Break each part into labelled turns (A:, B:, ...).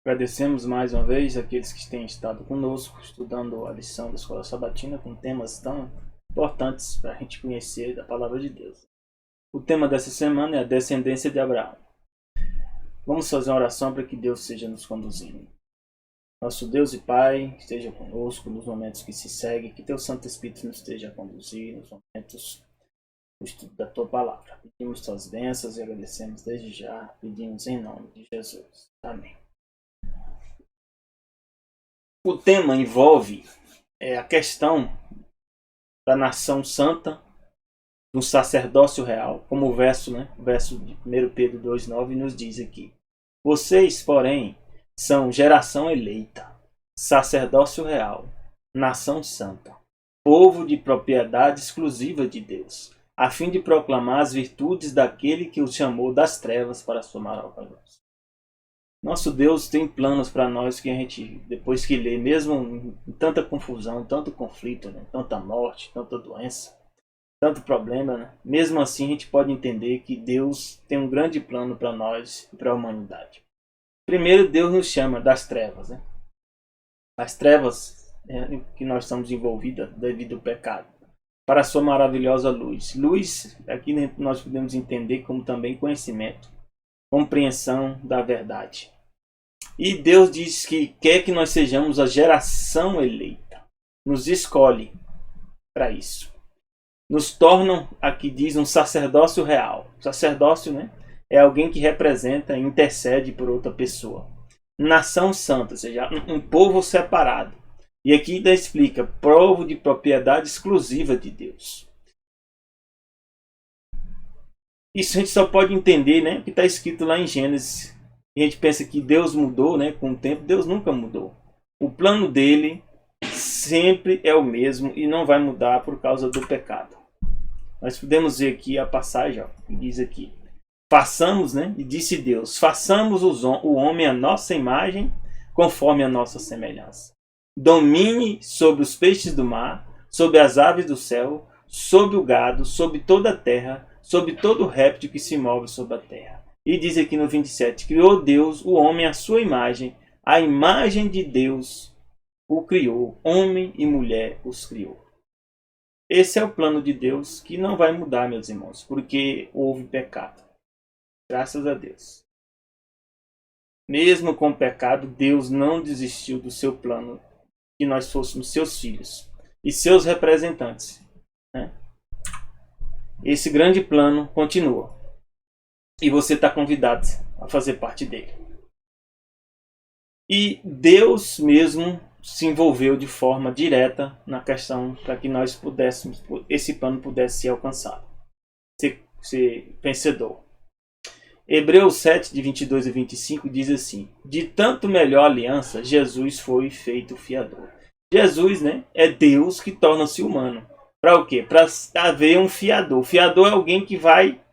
A: Agradecemos mais uma vez aqueles que têm estado conosco, estudando a lição da Escola Sabatina com temas tão importantes para a gente conhecer da Palavra de Deus. O tema dessa semana é a descendência de Abraão. Vamos fazer uma oração para que Deus seja nos conduzindo. Nosso Deus e Pai, esteja conosco nos momentos que se seguem, que Teu Santo Espírito nos esteja a conduzir nos momentos do estudo da Tua Palavra. Pedimos Tuas bênçãos e agradecemos desde já, pedimos em nome de Jesus. Amém. O tema envolve a questão da nação santa, do sacerdócio real, como o verso de 1 Pedro 2,9 nos diz aqui. Vocês, porém, são geração eleita, sacerdócio real, nação santa, povo de propriedade exclusiva de Deus, a fim de proclamar as virtudes daquele que os chamou das trevas para a sua maravilhosa luz. Nosso Deus tem planos para nós que a gente, depois que lê, mesmo em tanta confusão, tanto conflito, tanta morte, tanta doença, tanto problema, mesmo assim a gente pode entender que Deus tem um grande plano para nós e para a humanidade. Primeiro, Deus nos chama das trevas. As trevas que nós estamos envolvidos devido ao pecado, para a sua maravilhosa luz. Luz, aqui nós podemos entender como também conhecimento, compreensão da verdade. E Deus diz que quer que nós sejamos a geração eleita. Nos escolhe para isso. Nos tornam, aqui diz, um sacerdócio real. Sacerdócio, é alguém que representa e intercede por outra pessoa. Nação santa, ou seja, um povo separado. E aqui ainda explica, povo de propriedade exclusiva de Deus. Isso a gente só pode entender, o que está escrito lá em Gênesis. A gente pensa que Deus mudou, com o tempo. Deus nunca mudou. O plano dele sempre é o mesmo e não vai mudar por causa do pecado. Nós podemos ver aqui a passagem, que diz aqui. Façamos, e disse Deus, façamos o homem à nossa imagem, conforme a nossa semelhança. Domine sobre os peixes do mar, sobre as aves do céu, sobre o gado, sobre toda a terra, sobre todo réptil que se move sobre a terra. E diz aqui no 27, criou Deus o homem à sua imagem, a imagem de Deus o criou, homem e mulher os criou. Esse é o plano de Deus que não vai mudar, meus irmãos, porque houve pecado. Graças a Deus. Mesmo com o pecado, Deus não desistiu do seu plano que nós fôssemos seus filhos e seus representantes. Esse grande plano continua. E você está convidado a fazer parte dele. E Deus mesmo se envolveu de forma direta na questão para que nós pudéssemos, esse plano pudesse ser alcançado. Ser vencedor. Hebreus 7, de 22 a 25 diz assim. De tanto melhor aliança, Jesus foi feito fiador. Jesus, é Deus que torna-se humano. Para o quê? Para haver um fiador. Fiador é alguém que vai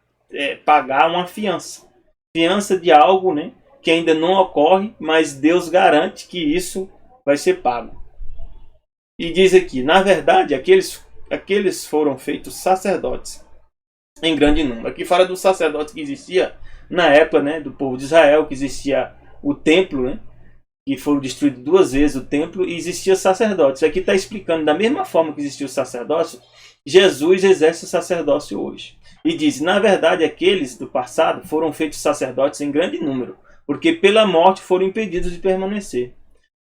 A: pagar uma fiança. Fiança de algo, que ainda não ocorre, mas Deus garante que isso vai ser pago. E diz aqui, na verdade, aqueles foram feitos sacerdotes em grande número. Aqui fala do sacerdote que existia na época, do povo de Israel, que existia o templo, que foram destruídos 2 vezes o templo, e existia sacerdotes. Aqui está explicando, da mesma forma que existia o sacerdócio, Jesus exerce o sacerdócio hoje. E diz, na verdade, aqueles do passado foram feitos sacerdotes em grande número, porque pela morte foram impedidos de permanecer.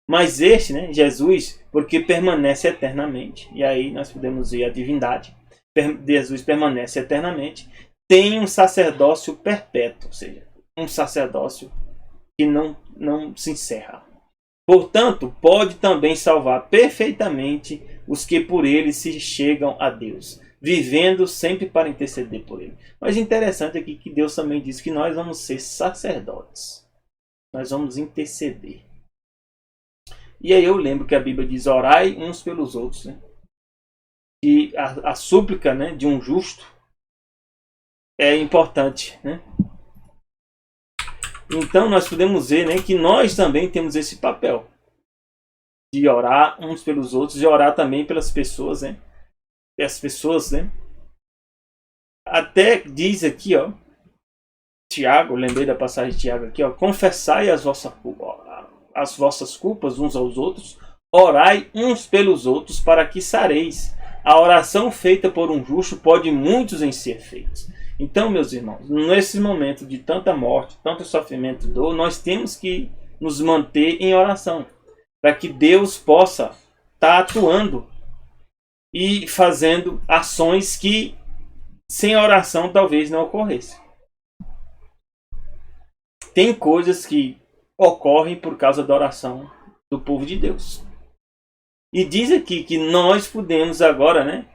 A: Mas este, Jesus, porque permanece eternamente, e aí nós podemos ver a divindade, Jesus permanece eternamente, tem um sacerdócio perpétuo, ou seja, um sacerdócio que não se encerra. Portanto, pode também salvar perfeitamente os que por ele se chegam a Deus, vivendo sempre para interceder por ele. Mas interessante aqui que Deus também diz que nós vamos ser sacerdotes. Nós vamos interceder. E aí eu lembro que a Bíblia diz, orai uns pelos outros. E a súplica de um justo é importante. Então nós podemos ver que nós também temos esse papel de orar uns pelos outros, de orar também pelas pessoas, as pessoas, até diz aqui, Tiago, lembrei da passagem de Tiago aqui, confessai as vossas culpas. as vossas culpas uns aos outros, orai uns pelos outros para que sareis. A oração feita por um justo pode muitos em ser feitos. Então, meus irmãos, nesse momento de tanta morte, tanto sofrimento e dor, nós temos que nos manter em oração, para que Deus possa estar atuando e fazendo ações que sem oração talvez não ocorressem. Tem coisas que ocorrem por causa da oração do povo de Deus. E diz aqui que nós podemos agora, né,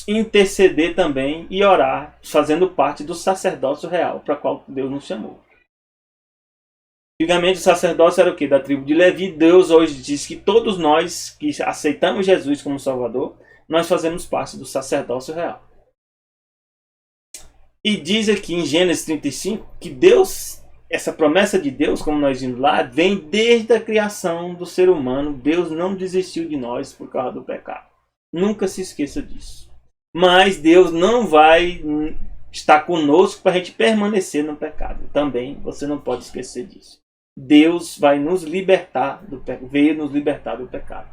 A: interceder também e orar, fazendo parte do sacerdócio real para qual Deus nos chamou. Antigamente o sacerdócio era o quê? Da tribo de Levi. Deus hoje diz que todos nós que aceitamos Jesus como Salvador, nós fazemos parte do sacerdócio real. E diz aqui em Gênesis 35 que Deus, essa promessa de Deus, como nós vimos lá, vem desde a criação do ser humano. Deus não desistiu de nós por causa do pecado. Nunca se esqueça disso. Mas Deus não vai estar conosco para a gente permanecer no pecado. Também você não pode esquecer disso. Deus vai nos libertar veio nos libertar do pecado.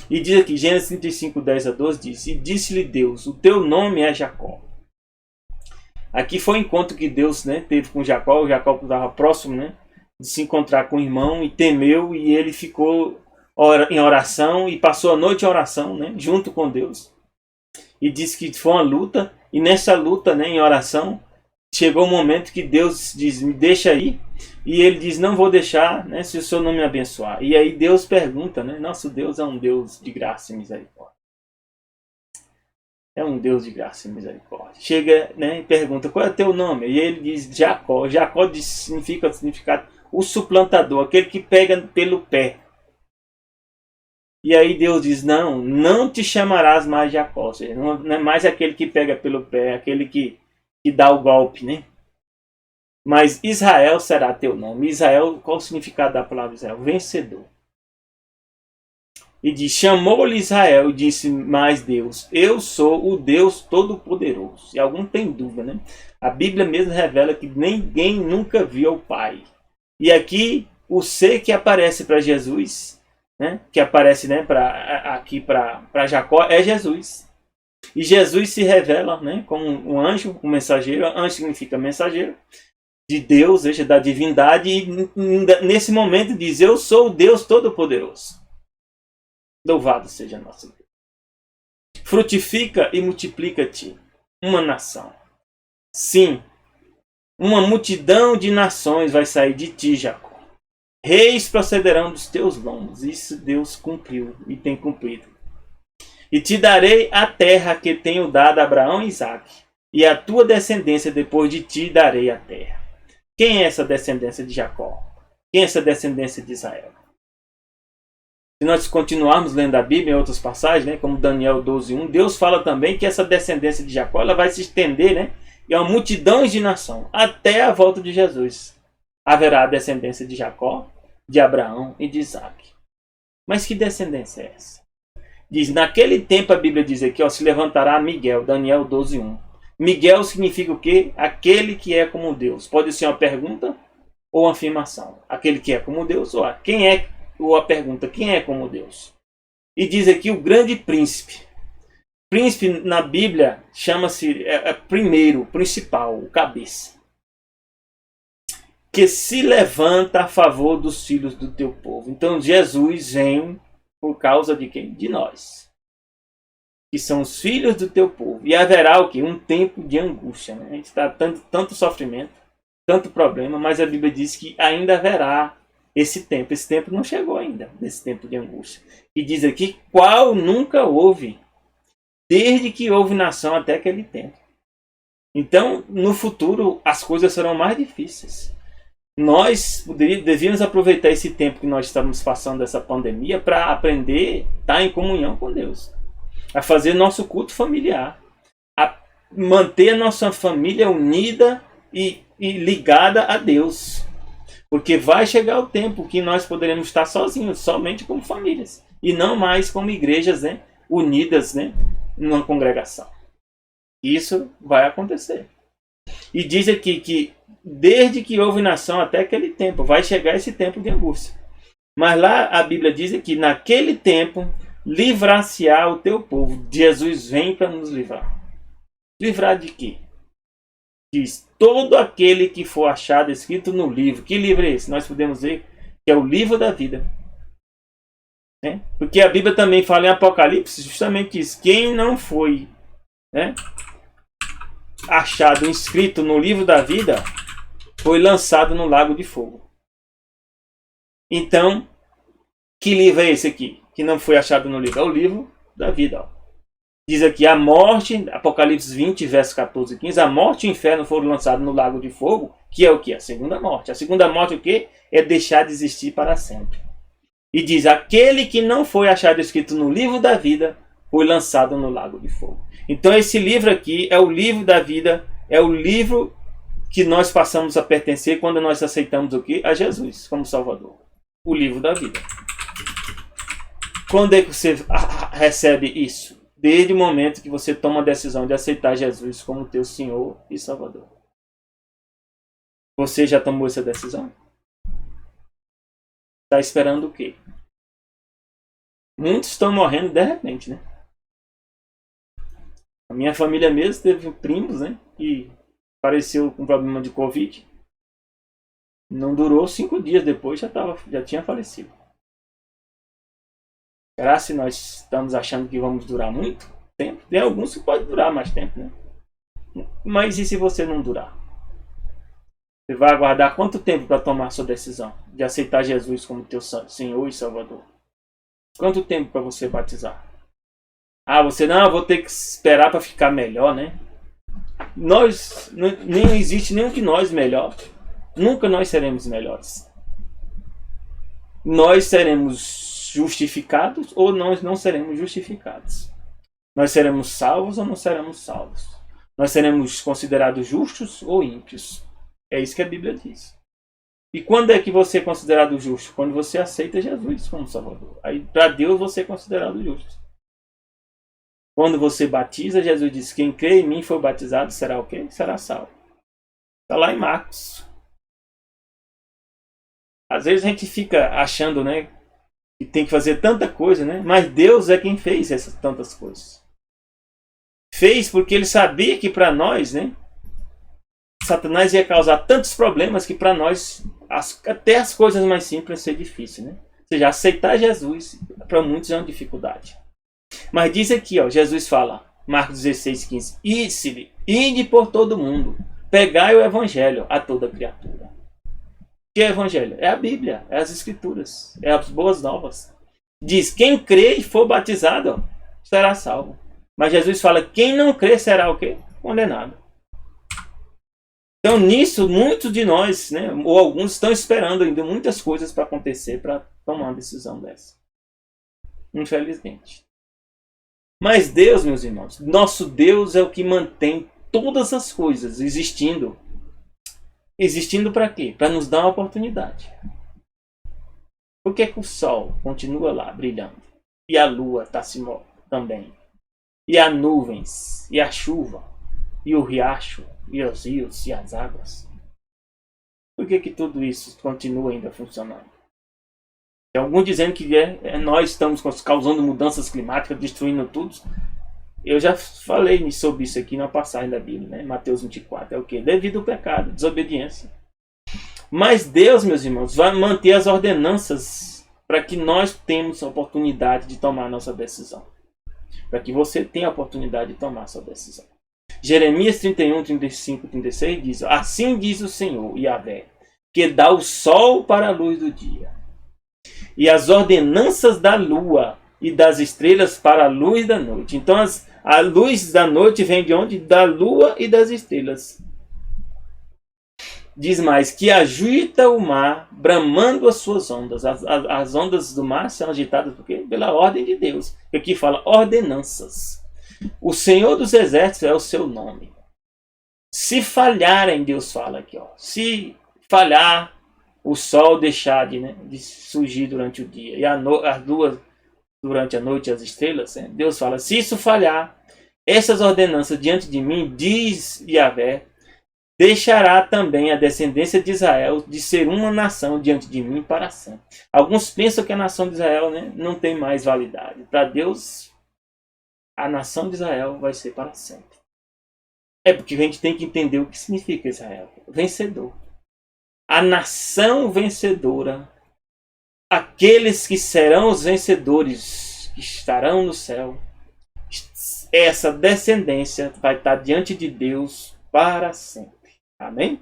A: E diz aqui, Gênesis 35, 10 a 12, diz: E disse-lhe Deus, o teu nome é Jacó. Aqui foi o encontro que Deus, né, teve com Jacó. O Jacó estava próximo, né, de se encontrar com o irmão e temeu. E ele ficou em oração e passou a noite em oração, né, junto com Deus. E disse que foi uma luta. E nessa luta, né, em oração, chegou o momento que Deus diz: me deixa aí. E ele diz: não vou deixar, né, se o Senhor não me abençoar. E aí Deus pergunta, né, nosso Deus é um Deus de graça e misericórdia. É um Deus de graça e misericórdia. Chega, né, e pergunta: qual é o teu nome? E ele diz: Jacó. Jacó significa o suplantador, aquele que pega pelo pé. E aí Deus diz: não te chamarás mais Jacó. Ou seja, não é mais aquele que pega pelo pé, aquele que dá o golpe, né? Mas Israel será teu nome. Israel, qual o significado da palavra Israel? Vencedor. E diz: chamou-lhe Israel e disse mais Deus: eu sou o Deus Todo-Poderoso. E algum tem dúvida, né? A Bíblia mesmo revela que ninguém nunca viu o Pai. E aqui o ser que aparece para Jesus, né? Que aparece, né, aqui para Jacó, é Jesus. E Jesus se revela, né, como um anjo, um mensageiro. Anjo significa mensageiro de Deus, ou seja, da divindade. E nesse momento diz: eu sou o Deus Todo-Poderoso. Louvado seja nosso Deus. Frutifica e multiplica-te uma nação. Sim, uma multidão de nações vai sair de ti, Jacó. Reis procederão dos teus lombos. Isso Deus cumpriu e tem cumprido. E te darei a terra que tenho dado a Abraão e Isaque. E a tua descendência depois de ti darei a terra. Quem é essa descendência de Jacó? Quem é essa descendência de Israel? Se nós continuarmos lendo a Bíblia em outras passagens, né, como Daniel 12:1, Deus fala também que essa descendência de Jacó ela vai se estender, né, e uma multidão de nação até a volta de Jesus. Haverá a descendência de Jacó, de Abraão e de Isaque. Mas que descendência é essa? Diz: naquele tempo a Bíblia diz aqui, ó, se levantará Miguel, Daniel 12:1. Miguel significa o quê? Aquele que é como Deus. Pode ser uma pergunta ou uma afirmação. Aquele que é como Deus, ou quem é, ou a pergunta: quem é como Deus? E diz aqui o grande príncipe. Príncipe na Bíblia chama-se primeiro, principal, o cabeça. Que se levanta a favor dos filhos do teu povo. Então Jesus vem por causa de quem? De nós. Que são os filhos do teu povo. E haverá o quê? Um tempo de angústia. Né? A gente está tanto sofrimento, tanto problema, mas a Bíblia diz que ainda haverá esse tempo. Esse tempo não chegou ainda, desse tempo de angústia. E diz aqui: qual nunca houve, desde que houve nação até aquele tempo. Então, no futuro, as coisas serão mais difíceis. Nós devíamos aproveitar esse tempo que nós estamos passando dessa pandemia para aprender a estar em comunhão com Deus. A fazer nosso culto familiar. A manter a nossa família unida e ligada a Deus. Porque vai chegar o tempo que nós poderemos estar sozinhos, somente como famílias. E não mais como igrejas, né, unidas, né, numa congregação. Isso vai acontecer. E diz aqui que desde que houve nação até aquele tempo, vai chegar esse tempo de angústia. Mas lá a Bíblia diz que naquele tempo livrar-se-á o teu povo. Jesus vem para nos livrar. Livrar de quê? Diz, todo aquele que for achado escrito no livro. Que livro é esse? Nós podemos ver que é o livro da vida. Né? Porque a Bíblia também fala em Apocalipse justamente isso. Quem não foi, né, achado inscrito no livro da vida foi lançado no lago de fogo. Então, que livro é esse aqui? Que não foi achado no livro? É o livro da vida. Ó. Diz aqui, a morte, Apocalipse 20, verso 14 e 15, a morte e o inferno foram lançados no lago de fogo, que é o que? A segunda morte. A segunda morte o quê? É deixar de existir para sempre. E diz, aquele que não foi achado escrito no livro da vida, foi lançado no lago de fogo. Então esse livro aqui é o livro da vida, é o livro que nós passamos a pertencer quando nós aceitamos o quê? A Jesus como Salvador. O livro da vida. Quando é que você recebe isso? Desde o momento que você toma a decisão de aceitar Jesus como teu Senhor e Salvador. Você já tomou essa decisão? Está esperando o quê? Muitos estão morrendo de repente, né? A minha família mesmo teve primos, né? Que apareceu com problema de Covid. Não durou 5 dias depois, já tinha falecido. Será se nós estamos achando que vamos durar muito tempo? Tem alguns que podem durar mais tempo, né? Mas e se você não durar? Você vai aguardar quanto tempo para tomar a sua decisão de aceitar Jesus como teu Senhor e Salvador? Quanto tempo para você batizar? Ah, você não, eu vou ter que esperar para ficar melhor, né? Nem existe nenhum de nós melhor. Nunca nós seremos melhores. Nós seremos justificados ou nós não seremos justificados. Nós seremos salvos ou não seremos salvos. Nós seremos considerados justos ou ímpios. É isso que a Bíblia diz. E quando é que você é considerado justo? Quando você aceita Jesus como Salvador. Aí para Deus você é considerado justo. Quando você batiza, Jesus diz, quem crê em mim e for batizado será o quê? Será salvo. Está lá em Marcos. Às vezes a gente fica achando, né, que tem que fazer tanta coisa, né? Mas Deus é quem fez essas tantas coisas. Fez porque ele sabia que para nós, né, Satanás ia causar tantos problemas que para nós até as coisas mais simples ser difícil, né? Ou seja, aceitar Jesus para muitos é uma dificuldade. Mas diz aqui, ó, Jesus fala, Marcos 16, 15, ide por todo mundo, pegai o evangelho a toda criatura. O que é o evangelho? É a Bíblia, é as escrituras, é as boas novas. Diz, quem crê e for batizado, ó, será salvo. Mas Jesus fala, quem não crê será o quê? Condenado. Então nisso, muitos de nós, né, ou alguns estão esperando ainda muitas coisas para acontecer para tomar uma decisão dessa. Infelizmente. Mas Deus, meus irmãos, nosso Deus é o que mantém todas as coisas existindo. Existindo para quê? Para nos dar uma oportunidade. Por que o sol continua lá brilhando? E a lua está se movendo também. E as nuvens, e a chuva, e o riacho, e os rios, e as águas. Por que tudo isso continua ainda funcionando? Tem alguns dizendo que nós estamos causando mudanças climáticas, destruindo tudo. Eu já falei sobre isso aqui na passagem da Bíblia, né? Mateus 24. É o quê? Devido ao pecado, desobediência. Mas Deus, meus irmãos, vai manter as ordenanças para que nós tenhamos a oportunidade de tomar a nossa decisão. Para que você tenha a oportunidade de tomar a sua decisão. Jeremias 31, 35 e 36 diz, assim diz o Senhor, Yahvé, que dá o sol para a luz do dia, e as ordenanças da lua e das estrelas para a luz da noite. Então a luz da noite vem de onde? Da lua e das estrelas. Diz mais, que agita o mar, bramando as suas ondas. As ondas do mar são agitadas por quê? Pela ordem de Deus. Aqui fala ordenanças. O Senhor dos Exércitos é o seu nome. Se falharem, Deus fala aqui, ó, se falhar, o sol deixar de surgir durante o dia e as duas durante a noite, as estrelas, né? Deus fala, se isso falhar, essas ordenanças diante de mim, diz Yahvé, deixará também a descendência de Israel de ser uma nação diante de mim para sempre. Alguns pensam que a nação de Israel, né, não tem mais validade. Para Deus, a nação de Israel vai ser para sempre. É porque a gente tem que entender o que significa Israel. Vencedor. A nação vencedora. Aqueles que serão os vencedores, que estarão no céu. Essa descendência vai estar diante de Deus para sempre. Amém?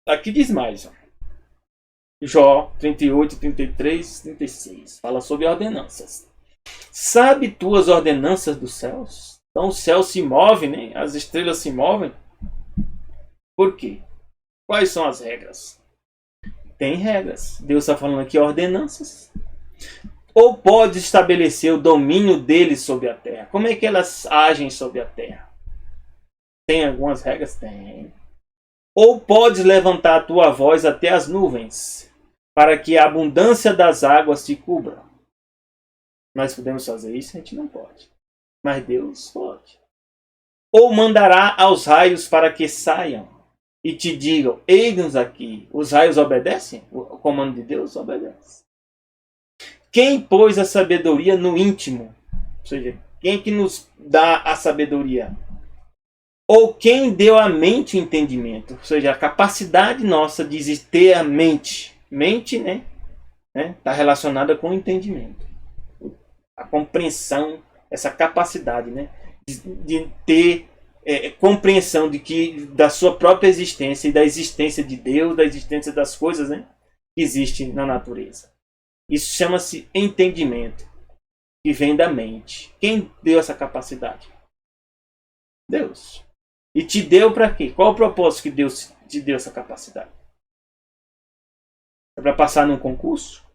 A: Aqui diz mais. Ó. Jó 38, 33, 36. Fala sobre ordenanças. Sabe tu as ordenanças dos céus? Então o céu se move, né? As estrelas se movem. Por quê? Quais são as regras? Tem regras. Deus está falando aqui ordenanças. Ou pode estabelecer o domínio deles sobre a terra. Como é que elas agem sobre a terra? Tem algumas regras? Tem. Ou podes levantar a tua voz até as nuvens, para que a abundância das águas te cubra. Nós podemos fazer isso? A gente não pode. Mas Deus pode. Ou mandará aos raios para que saiam e te digam, eis-nos aqui. Os raios obedecem? O comando de Deus obedece. Quem pôs a sabedoria no íntimo? Ou seja, quem que nos dá a sabedoria? Ou quem deu à mente o entendimento? Ou seja, a capacidade nossa de ter a mente. Mente, né? Está relacionada com o entendimento. A compreensão, essa capacidade, né? De ter compreensão da sua própria existência e da existência de Deus, da existência das coisas, né, que existem na natureza. Isso chama-se entendimento, que vem da mente. Quem deu essa capacidade? Deus. E te deu para quê? Qual o propósito que Deus te deu essa capacidade? É para passar num concurso?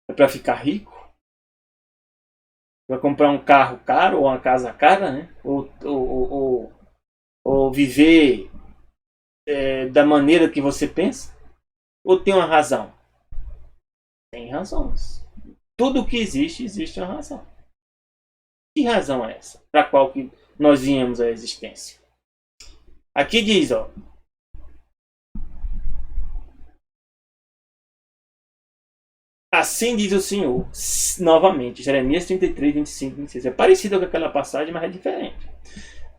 A: É para ficar rico? Para comprar um carro caro ou uma casa cara, né? Ou viver da maneira que você pensa? Ou tem uma razão? Tem razões. Tudo que existe, existe uma razão. Que razão é essa? Para qual que nós viemos à existência? Aqui diz, ó. Assim diz o Senhor, novamente, Jeremias 33, 25, 26. É parecido com aquela passagem, mas é diferente.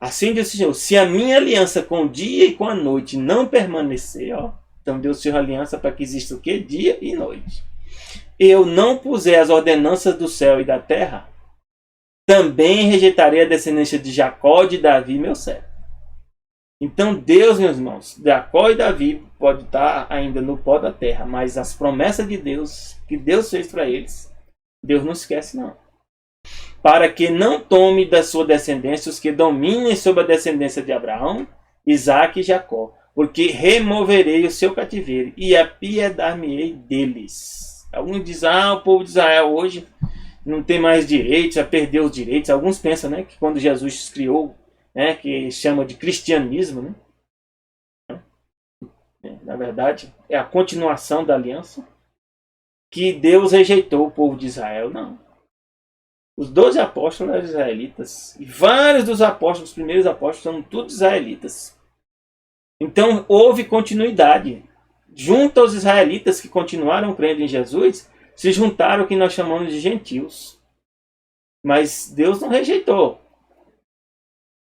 A: Assim diz o Senhor, se a minha aliança com o dia e com a noite não permanecer, ó, então Deus fez aliança para que exista o quê? Dia e noite. Eu não puser as ordenanças do céu e da terra, também rejeitarei a descendência de Jacó, de Davi, meu servo. Então Deus, meus irmãos, Jacó e Davi pode estar ainda no pó da terra, mas as promessas de Deus, que Deus fez para eles, Deus não esquece não. Para que não tome da sua descendência os que dominem sobre a descendência de Abraão, Isaque e Jacó, porque removerei o seu cativeiro e apiedar-me-ei deles. Alguns dizem, o povo de Israel hoje não tem mais direitos, já perdeu os direitos. Alguns pensam, né, que quando Jesus criou, né, que chama de cristianismo, né? Na verdade, é a continuação da aliança, que Deus rejeitou o povo de Israel. Não. Os 12 apóstolos eram israelitas. E vários dos apóstolos, os primeiros apóstolos, são todos israelitas. Então, houve continuidade. Junto aos israelitas que continuaram crendo em Jesus, se juntaram o que nós chamamos de gentios. Mas Deus não rejeitou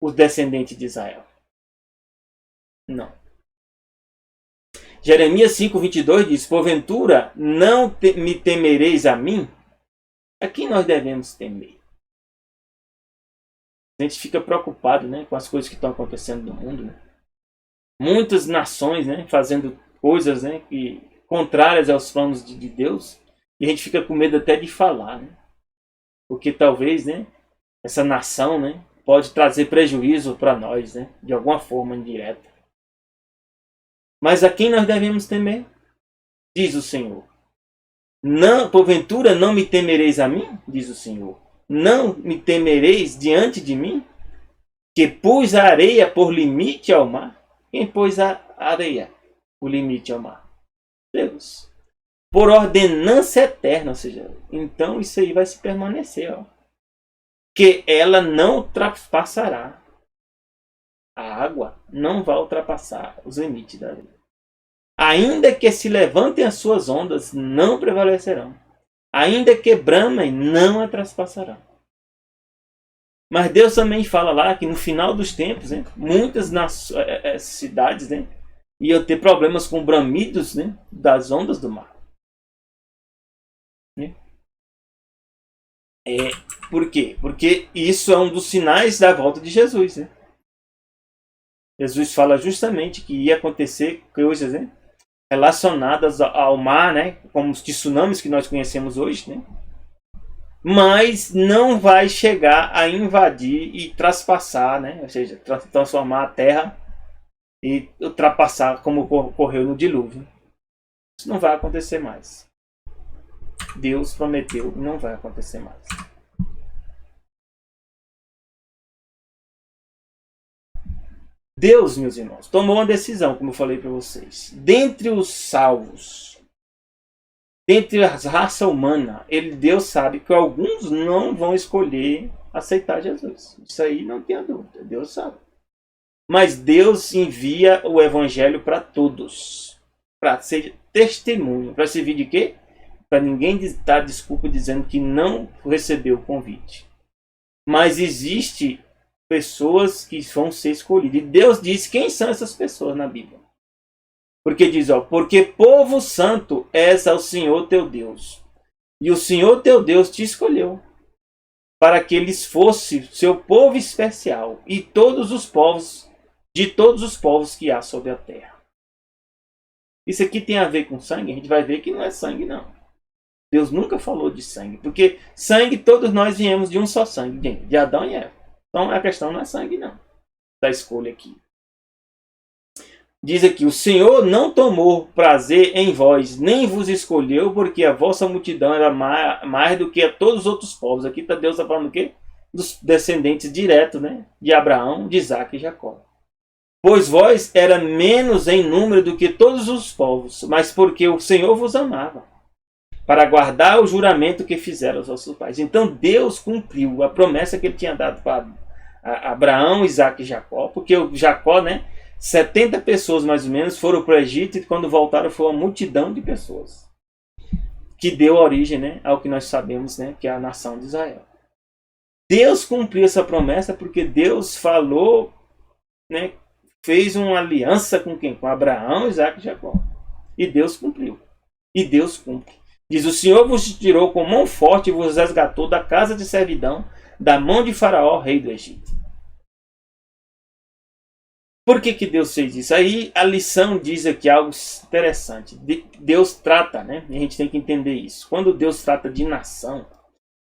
A: os descendentes de Israel. Não. Jeremias 5:22 diz, porventura não me temereis a mim? A quem nós devemos temer? A gente fica preocupado, né, com as coisas que estão acontecendo no mundo. Né? Muitas nações, né, fazendo coisas, né, contrárias aos planos de Deus. E a gente fica com medo até de falar. Né? Porque talvez, né, essa nação, né, pode trazer prejuízo para nós, né? De alguma forma indireta. Mas a quem nós devemos temer? Diz o Senhor. Não, porventura não me temereis a mim? Diz o Senhor. Não me temereis diante de mim? Que pus a areia por limite ao mar? Quem pôs a areia por limite ao mar? Deus. Por ordenança eterna, ou seja, então isso aí vai se permanecer, ó. Que ela não ultrapassará. A água não vai ultrapassar os limites da lei. Ainda que se levantem as suas ondas, não prevalecerão. Ainda que bramem, não a traspassarão. Mas Deus também fala lá que no final dos tempos, né, muitas cidades, né, iam ter problemas com bramidos, né, das ondas do mar. Né? Por quê? Porque isso é um dos sinais da volta de Jesus. Né? Jesus fala justamente que ia acontecer coisas, né, relacionadas ao mar, né, como os tsunamis que nós conhecemos hoje, né? Mas não vai chegar a invadir e traspassar, né? Ou seja, transformar a terra e ultrapassar como ocorreu no dilúvio. Isso não vai acontecer mais. Deus prometeu e não vai acontecer mais. Deus, meus irmãos, tomou uma decisão, como eu falei para vocês. Dentre os salvos, dentre a raça humana, Deus sabe que alguns não vão escolher aceitar Jesus. Isso aí não tenha dúvida, Deus sabe. Mas Deus envia o evangelho para todos, para ser testemunho, para servir de quê? Para ninguém dar desculpa dizendo que não recebeu o convite. Mas existe pessoas que vão ser escolhidas. E Deus diz quem são essas pessoas na Bíblia. Porque diz, porque povo santo és ao Senhor teu Deus. E o Senhor teu Deus te escolheu para que eles fossem seu povo especial e todos os povos, de todos os povos que há sobre a terra. Isso aqui tem a ver com sangue? A gente vai ver que não é sangue, não. Deus nunca falou de sangue, porque sangue todos nós viemos de um só sangue, de Adão e Eva. Então a questão não é sangue, não, da escolha aqui. Diz aqui, o Senhor não tomou prazer em vós, nem vos escolheu, porque a vossa multidão era mais do que a todos os outros povos. Aqui está Deus falando o quê? Dos descendentes diretos, né? De Abraão, de Isaac e Jacó. Pois vós era menos em número do que todos os povos, mas porque o Senhor vos amava, para guardar o juramento que fizeram os vossos pais. Então Deus cumpriu a promessa que ele tinha dado para Abraão, Isaac e Jacó, porque o Jacó, né? 70 pessoas mais ou menos foram para o Egito e quando voltaram foi uma multidão de pessoas que deu origem, né, ao que nós sabemos, né, que é a nação de Israel. Deus cumpriu essa promessa porque Deus falou, né, fez uma aliança com quem? Com Abraão, Isaac e Jacó. E Deus cumpriu. E Deus cumpre. Diz, o Senhor vos tirou com mão forte e vos resgatou da casa de servidão, da mão de Faraó, rei do Egito. Por que Deus fez isso? Aí a lição diz aqui algo interessante. Deus trata, né? A gente tem que entender isso. Quando Deus trata de nação,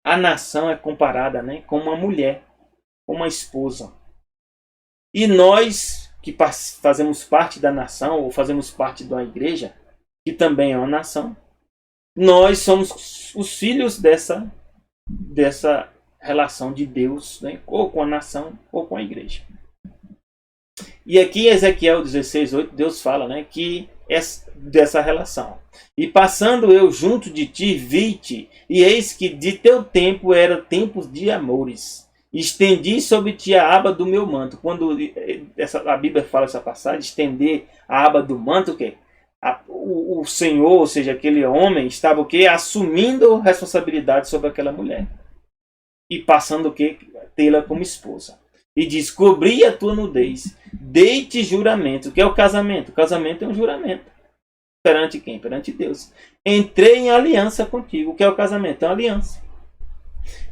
A: a nação é comparada, né, com uma mulher, com uma esposa. E nós que fazemos parte da nação, ou fazemos parte da igreja, que também é uma nação, nós somos os filhos dessa relação de Deus, né, ou com a nação, ou com a igreja. E aqui em Ezequiel 16:8, Deus fala, né, que é dessa relação. E passando eu junto de ti, vi-te, e eis que de teu tempo era tempos de amores. Estendi sobre ti a aba do meu manto. Quando a Bíblia fala essa passagem, estender a aba do manto, o quê? O Senhor, ou seja, aquele homem, estava o quê? Assumindo responsabilidade sobre aquela mulher. E passando o quê? Tê-la como esposa. E diz, cobri a tua nudez, dei-te juramento. O que é o casamento? O casamento é um juramento. Perante quem? Perante Deus. Entrei em aliança contigo. O que é o casamento? É uma aliança.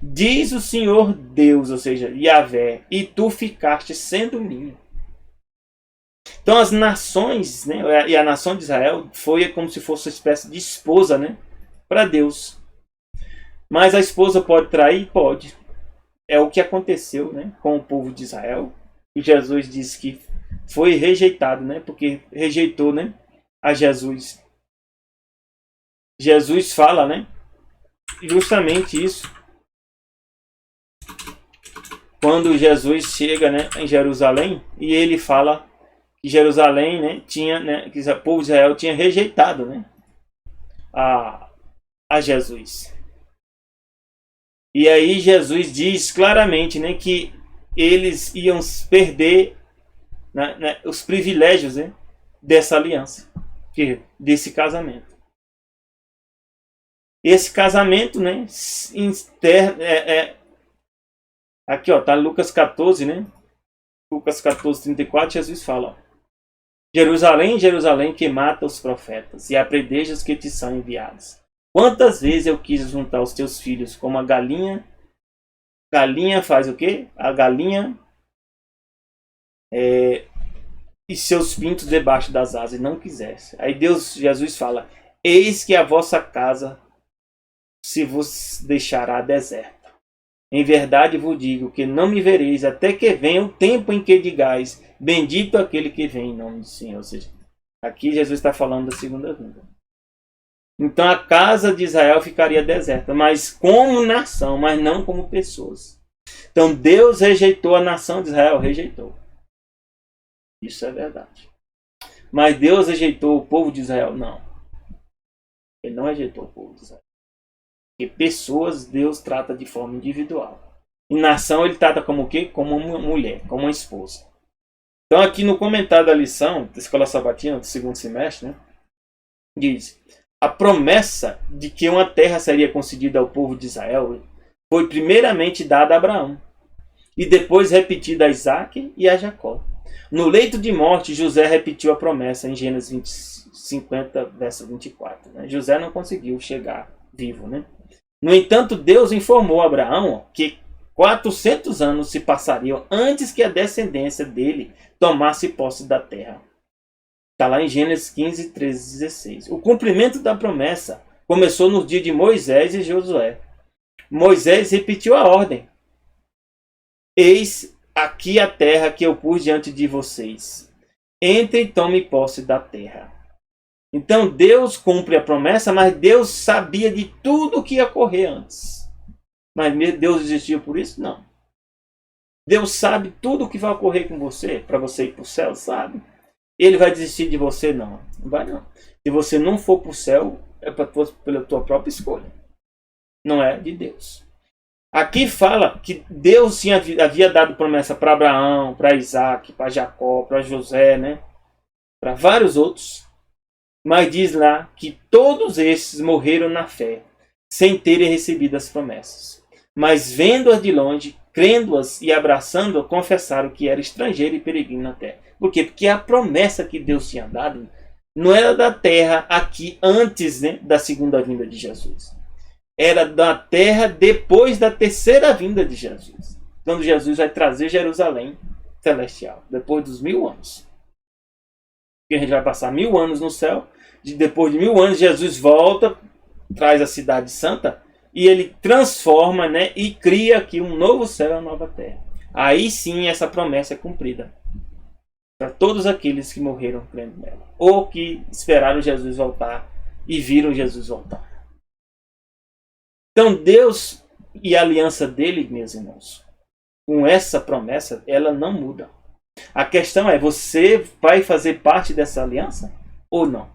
A: Diz o Senhor Deus, ou seja, Yahvé, e tu ficaste sendo minha. Então as nações, né, e a nação de Israel foi como se fosse uma espécie de esposa, né, para Deus. Mas a esposa pode trair? Pode. É o que aconteceu, né, com o povo de Israel. E Jesus disse que foi rejeitado, né, porque rejeitou, né, a Jesus. Jesus fala, né, justamente isso. Quando Jesus chega, né, em Jerusalém, e ele fala que Jerusalém, né, tinha, né, que o povo de Israel tinha rejeitado, né, a Jesus. E aí Jesus diz claramente, né, que eles iam perder os privilégios, né, dessa aliança, desse casamento. Esse casamento, né, aqui, ó, tá Lucas 14, né? Lucas 14, 34, Jesus fala, ó, Jerusalém, Jerusalém, que mata os profetas e apredejos que te são enviados. Quantas vezes eu quis juntar os teus filhos como a galinha. Galinha faz o quê? A galinha e seus pintos debaixo das asas, e não quisesse. Aí Jesus fala, eis que a vossa casa se vos deixará deserta. Em verdade vos digo que não me vereis até que venha o tempo em que digais, bendito aquele que vem em nome do Senhor. Ou seja, aqui Jesus está falando da segunda vinda. Então a casa de Israel ficaria deserta, mas como nação, mas não como pessoas. Então Deus rejeitou a nação de Israel, rejeitou. Isso é verdade. Mas Deus rejeitou o povo de Israel? Não. Ele não rejeitou o povo de Israel. Porque pessoas Deus trata de forma individual. E nação ele trata como o quê? Como uma mulher, como uma esposa. Então aqui no comentário da lição da Escola Sabatina do segundo semestre, né, diz: a promessa de que uma terra seria concedida ao povo de Israel foi primeiramente dada a Abraão e depois repetida a Isaac e a Jacó. No leito de morte, José repetiu a promessa em Gênesis 50, verso 24. Né? José não conseguiu chegar vivo, né? No entanto, Deus informou a Abraão que 400 anos se passariam antes que a descendência dele tomasse posse da terra. Está lá em Gênesis 15, 13, 16. O cumprimento da promessa começou no dia de Moisés e Josué. Moisés repetiu a ordem. Eis aqui a terra que eu pus diante de vocês. Entre e tome posse da terra. Então Deus cumpre a promessa, mas Deus sabia de tudo o que ia ocorrer antes. Mas Deus existiu por isso? Não. Deus sabe tudo o que vai ocorrer com você, para você ir para o céu, sabe? Ele vai desistir de você? Não. Não vai não. Se você não for para o céu, é pela tua própria escolha. Não é de Deus. Aqui fala que Deus havia dado promessa para Abraão, para Isaac, para Jacó, para José, né? Para vários outros. Mas diz lá que todos esses morreram na fé, sem terem recebido as promessas. Mas vendo-as de longe, crendo-as e abraçando-as, confessaram que era estrangeiro e peregrino na terra. Por quê? Porque a promessa que Deus tinha dado não era da terra aqui antes, né, da segunda vinda de Jesus. Era da terra depois da terceira vinda de Jesus. Quando Jesus vai trazer Jerusalém celestial, depois dos 1000 anos. Porque a gente vai passar 1000 anos no céu. Depois de 1000 anos, Jesus volta, traz a cidade santa e ele transforma, né, e cria aqui um novo céu e uma nova terra. Aí sim essa promessa é cumprida para todos aqueles que morreram crendo nela, ou que esperaram Jesus voltar e viram Jesus voltar. Então Deus e a aliança dele, meus irmãos, com essa promessa, ela não muda. A questão é, você vai fazer parte dessa aliança ou não?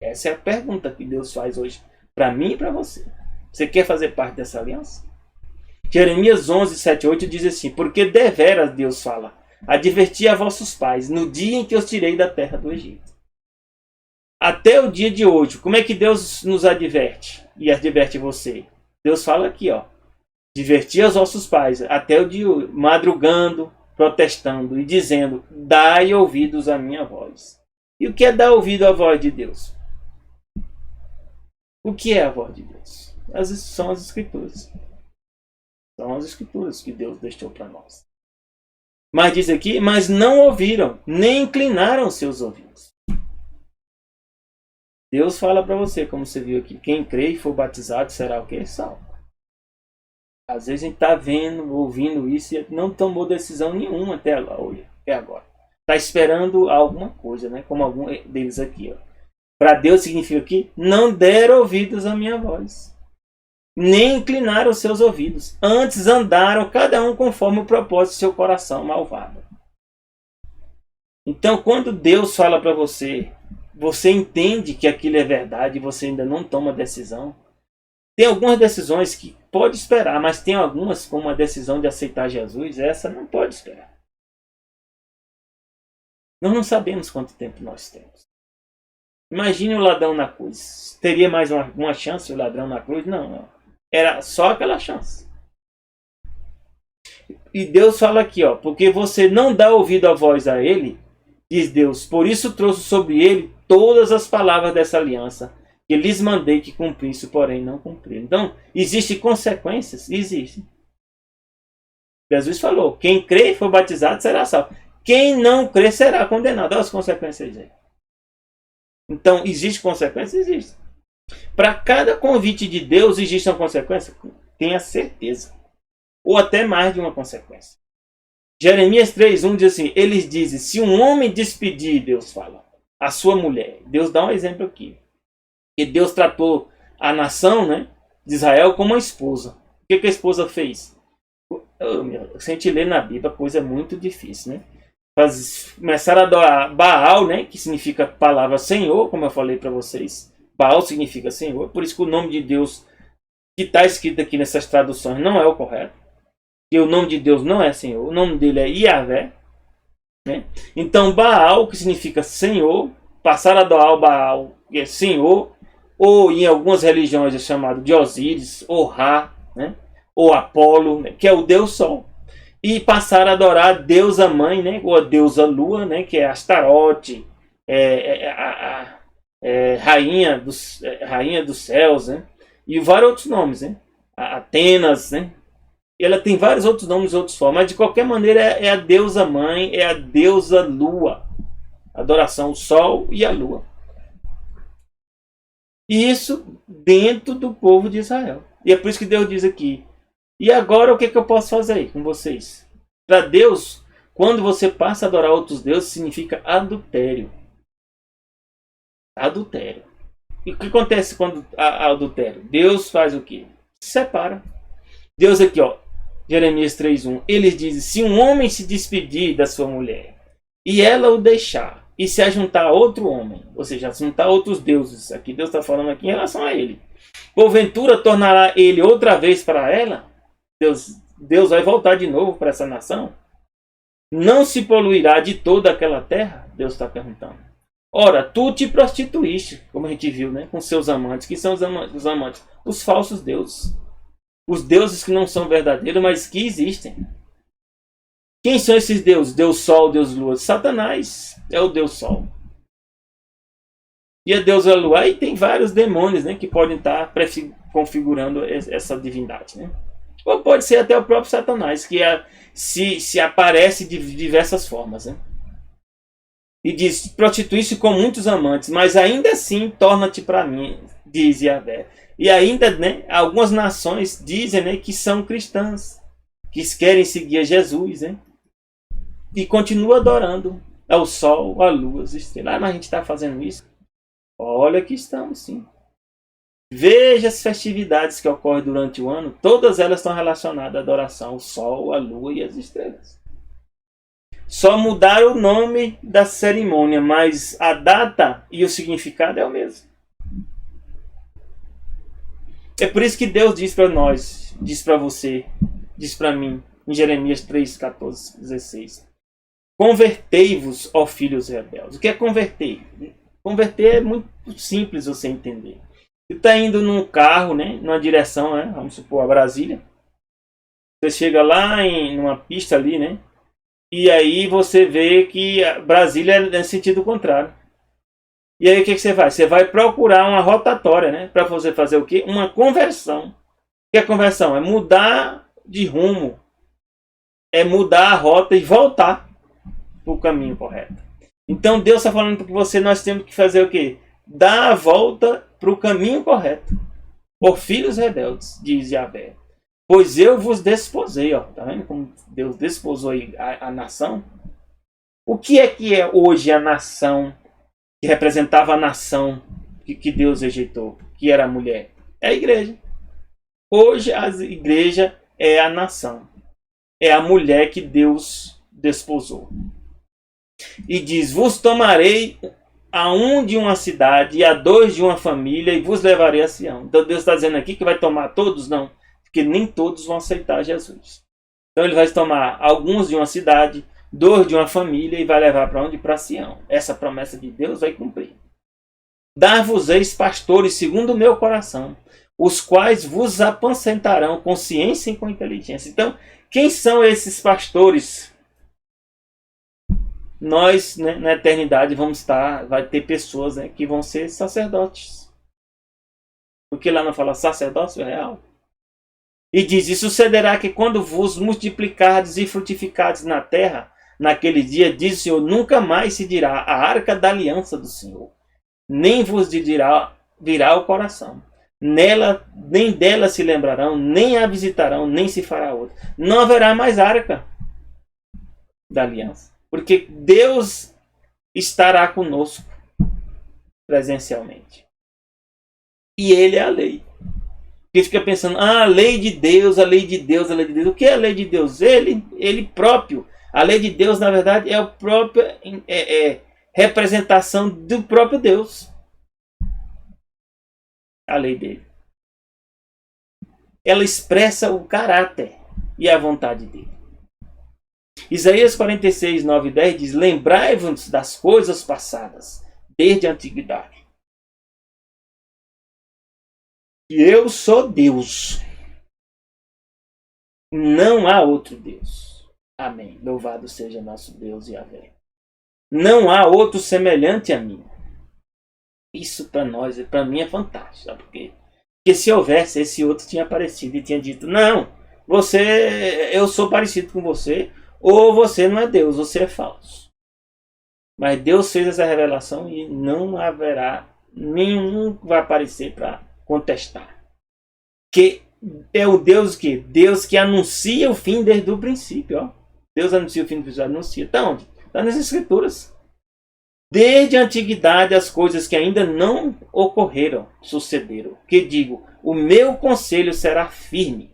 A: Essa é a pergunta que Deus faz hoje para mim e para você. Você quer fazer parte dessa aliança? Jeremias 11, 7, 8 diz assim: porque deveras Deus fala, adverti a vossos pais no dia em que os tirei da terra do Egito. Até o dia de hoje, como é que Deus nos adverte e adverte você? Deus fala aqui, ó, adverti aos vossos pais até o dia de hoje, madrugando, protestando e dizendo: dai ouvidos à minha voz. E o que é dar ouvido à voz de Deus? O que é a voz de Deus? São as Escrituras. São as Escrituras que Deus deixou para nós. Mas diz aqui, mas não ouviram, nem inclinaram seus ouvidos. Deus fala para você, como você viu aqui, quem crê e for batizado será o que? Salvo. Às vezes a gente está vendo, ouvindo isso e não tomou decisão nenhuma até agora. Está esperando alguma coisa, né? Como algum deles aqui, ó. Para Deus significa que não deram ouvidos à minha voz, nem inclinaram os seus ouvidos. Antes andaram cada um conforme o propósito do seu coração malvado. Então, quando Deus fala para você, você entende que aquilo é verdade e você ainda não toma decisão. Tem algumas decisões que pode esperar, mas tem algumas, como a decisão de aceitar Jesus, essa não pode esperar. Nós não sabemos quanto tempo nós temos. Imagine o ladrão na cruz. Teria mais uma chance o ladrão na cruz? Não. Era só aquela chance. E Deus fala aqui, ó, porque você não dá ouvido à voz a ele, diz Deus, por isso trouxe sobre ele todas as palavras dessa aliança, que lhes mandei que cumprisse, porém não cumpriram. Então, existem consequências? Existem. Jesus falou, quem crê e for batizado será salvo. Quem não crê será condenado. Olha as consequências aí. Então, existe consequência? Existe. Para cada convite de Deus existe uma consequência? Tenha certeza. Ou até mais de uma consequência. Jeremias 3:1 diz assim, eles dizem, se um homem despedir, Deus fala, a sua mulher. Deus dá um exemplo aqui. E Deus tratou a nação, né, de Israel como uma esposa. O que a esposa fez? Se a gente lê na Bíblia, a coisa é muito difícil, né? Começaram a adorar Baal, né, que significa palavra Senhor, como eu falei para vocês. Baal significa Senhor, por isso que o nome de Deus que está escrito aqui nessas traduções não é o correto. E o nome de Deus não é Senhor, o nome dele é Yahvé. Né? Então Baal, que significa Senhor, passaram a adorar o Baal, que é Senhor, ou em algumas religiões é chamado de Osíris, ou Ra, né? Ou Apolo, né? Que é o Deus Sol. E passaram a adorar a deusa mãe, né? Ou a deusa lua, né? Que é Astarote, rainha dos céus, né? E vários outros nomes, né? Atenas, né? E ela tem vários outros nomes, outros formas, mas de qualquer maneira é a deusa mãe, é a deusa lua. Adoração ao sol e à lua. E isso dentro do povo de Israel. E é por isso que Deus diz aqui, e agora o que eu posso fazer aí com vocês? Para Deus, quando você passa a adorar outros deuses, significa adultério. Adultério. E o que acontece quando há adultério? Deus faz o quê? Se separa. Deus aqui, ó, Jeremias 3:1, ele diz, se um homem se despedir da sua mulher, e ela o deixar, e se ajuntar a outro homem, ou seja, se juntar a outros deuses, aqui Deus está falando aqui em relação a ele, porventura tornará ele outra vez para ela? Deus vai voltar de novo para essa nação? Não se poluirá de toda aquela terra? Deus está perguntando. Ora, tu te prostituíste, como a gente viu, né, com seus amantes. Que são os amantes? Os falsos deuses. Os deuses que não são verdadeiros, mas que existem. Quem são esses deuses? Deus Sol, Deus Lua. Satanás é o Deus Sol. E a deusa Lua. Aí tem vários demônios, né, que podem estar configurando essa divindade, né? Ou pode ser até o próprio Satanás, que se aparece de diversas formas, né? E diz, prostitui-se com muitos amantes, mas ainda assim torna-te para mim, diz Yahvé. E ainda, né, algumas nações dizem, né, que são cristãs, que querem seguir a Jesus, né? E continuam adorando ao sol, à lua, às estrelas. Ah, mas a gente está fazendo isso? Olha que estamos, sim. Veja as festividades que ocorrem durante o ano, todas elas estão relacionadas à adoração ao sol, à lua e às estrelas. Só mudaram o nome da cerimônia, mas a data e o significado é o mesmo. É por isso que Deus diz para nós, diz para você, diz para mim, em Jeremias 3, 14, 16. Convertei-vos, ó filhos rebeldes. O que é converter? Converter é muito simples você entender. Você está indo num carro, né, numa direção, né, vamos supor, a Brasília. Você chega lá numa pista ali, né? E aí você vê que a Brasília é no sentido contrário. E aí o que você faz? Você vai procurar uma rotatória, né? Para você fazer o quê? Uma conversão. O que é conversão? É mudar de rumo. É mudar a rota e voltar para o caminho correto. Então Deus está falando para você, nós temos que fazer o quê? Dar a volta para o caminho correto. Por filhos rebeldes, diz Yahvé. Pois eu vos desposei, ó. Tá vendo como Deus desposou a nação? O que é hoje a nação, que representava a nação que Deus rejeitou, que era a mulher? É a igreja. Hoje a igreja é a nação. É a mulher que Deus desposou. E diz, vos tomarei a um de uma cidade e a dois de uma família e vos levarei a Sião. Então Deus está dizendo aqui que vai tomar todos? Não. Porque nem todos vão aceitar Jesus. Então ele vai tomar alguns de uma cidade, dor de uma família e vai levar para onde? Para Sião. Essa promessa de Deus vai cumprir. Dar-vos-eis pastores segundo o meu coração, os quais vos apacentarão com ciência e com inteligência. Então, quem são esses pastores? Nós, né, na eternidade, vai ter pessoas, né, que vão ser sacerdotes. Porque lá não fala sacerdócio real. E diz, e sucederá que quando vos multiplicardes e frutificardes na terra, naquele dia, diz o Senhor, nunca mais se dirá a arca da aliança do Senhor, nem vos virá o coração. Nela, nem dela se lembrarão, nem a visitarão, nem se fará outra. Não haverá mais arca da aliança. Porque Deus estará conosco presencialmente. E Ele é a lei. Porque fica pensando, a lei de Deus, a lei de Deus, a lei de Deus. O que é a lei de Deus? Ele próprio. A lei de Deus, na verdade, é a própria representação do próprio Deus. A lei dele. Ela expressa o caráter e a vontade dele. Isaías 46, 9 e 10 diz, lembrai-vos das coisas passadas, desde a antiguidade. E eu sou Deus. Não há outro Deus. Amém. Louvado seja nosso Deus Yahvé. Não há outro semelhante a mim. Isso para nós, para mim é fantástico. Sabe por quê? Porque se houvesse, esse outro tinha aparecido e tinha dito, não, eu sou parecido com você, ou você não é Deus, você é falso. Mas Deus fez essa revelação e não haverá nenhum que vai aparecer para contestar. Que é o Deus que? Deus que anuncia o fim desde o princípio. Ó. Deus anuncia o fim do princípio. Anuncia. Está onde? Está nas Escrituras. Desde a antiguidade as coisas que ainda não ocorreram, sucederam. Que digo, o meu conselho será firme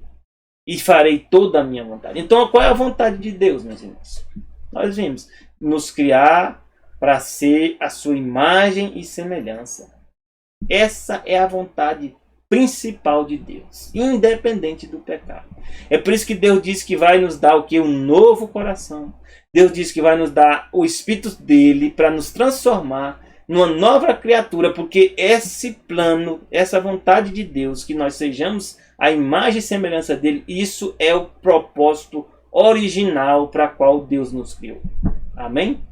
A: e farei toda a minha vontade. Então qual é a vontade de Deus, meus irmãos? Nós vimos nos criar para ser a sua imagem e semelhança. Essa é a vontade principal de Deus, independente do pecado. É por isso que Deus diz que vai nos dar o que? Um novo coração. Deus diz que vai nos dar o Espírito dele para nos transformar numa nova criatura, porque esse plano, essa vontade de Deus, que nós sejamos a imagem e semelhança dele, isso é o propósito original para qual Deus nos criou. Amém?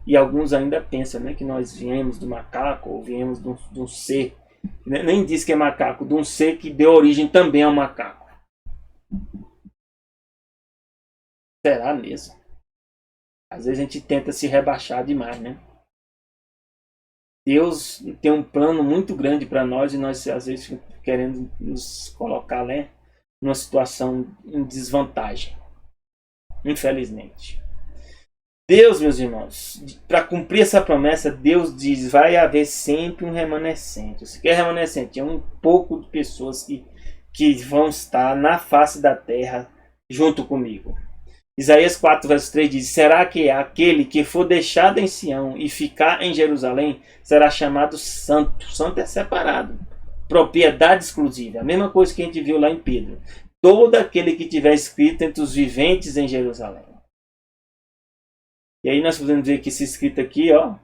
A: E alguns ainda pensam, né, que nós viemos do macaco ou viemos de um ser, nem diz que é macaco, de um ser que deu origem também ao macaco. Será mesmo? Às vezes a gente tenta se rebaixar demais, né? Deus tem um plano muito grande para nós e nós às vezes querendo nos colocar, né, numa situação em desvantagem. Infelizmente. Deus, meus irmãos, para cumprir essa promessa, Deus diz, vai haver sempre um remanescente. O que é remanescente? É um pouco de pessoas que vão estar na face da terra junto comigo. Isaías 4, verso 3 diz, será que aquele que for deixado em Sião e ficar em Jerusalém será chamado santo? Santo é separado. Propriedade exclusiva. A mesma coisa que a gente viu lá em Pedro. Todo aquele que tiver escrito entre os viventes em Jerusalém. E aí nós podemos ver que esse escrito aqui, ó,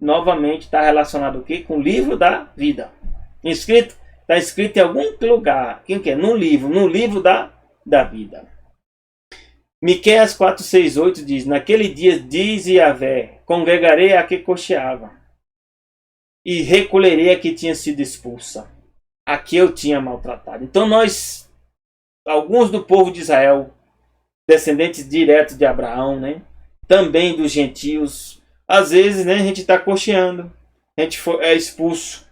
A: novamente está relacionado o quê? Com o livro da vida. Está escrito em algum lugar. Quem quer? No livro da vida. Miqueias 4, 6, 8 diz, naquele dia diz Yahvé, congregarei a que cocheava e recolherei a que tinha sido expulsa, a que eu tinha maltratado. Então nós, alguns do povo de Israel, descendentes diretos de Abraão, né? Também dos gentios, às vezes, né, a gente está cocheando, a gente é expulso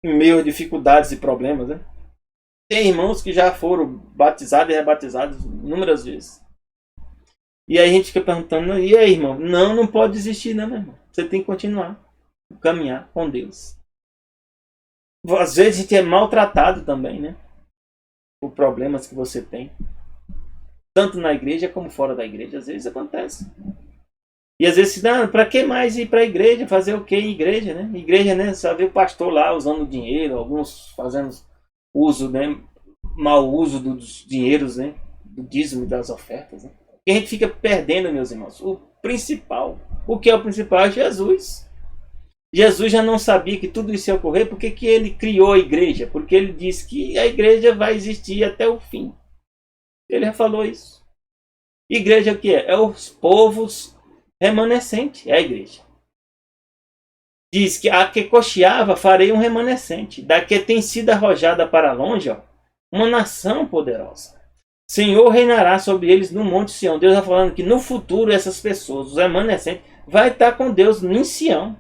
A: em meio a dificuldades e problemas, né? Tem irmãos que já foram batizados e rebatizados inúmeras vezes. E aí a gente fica perguntando, e aí, irmão? Não pode desistir, né, meu irmão? Você tem que continuar, caminhar com Deus. Às vezes a gente é maltratado também, né? Por problemas que você tem. Tanto na igreja como fora da igreja, às vezes acontece. E às vezes, para que mais ir para a igreja? Fazer o que em igreja, né? Igreja, né? Só vê o pastor lá usando dinheiro, alguns fazendo uso, né? Mau uso dos dinheiros, né? Do dízimo e das ofertas, né? E a gente fica perdendo, meus irmãos, o principal. O que é o principal é Jesus. Jesus já não sabia que tudo isso ia ocorrer. Por que ele criou a igreja? Porque ele disse que a igreja vai existir até o fim. Ele já falou isso. Igreja o que é? É os povos remanescentes. É a igreja. Diz que a que cocheava farei um remanescente. Da que tem sido arrojada para longe, ó, uma nação poderosa. Senhor reinará sobre eles no Monte Sião. Deus está falando que no futuro essas pessoas, os remanescentes, vai estar com Deus em Sião.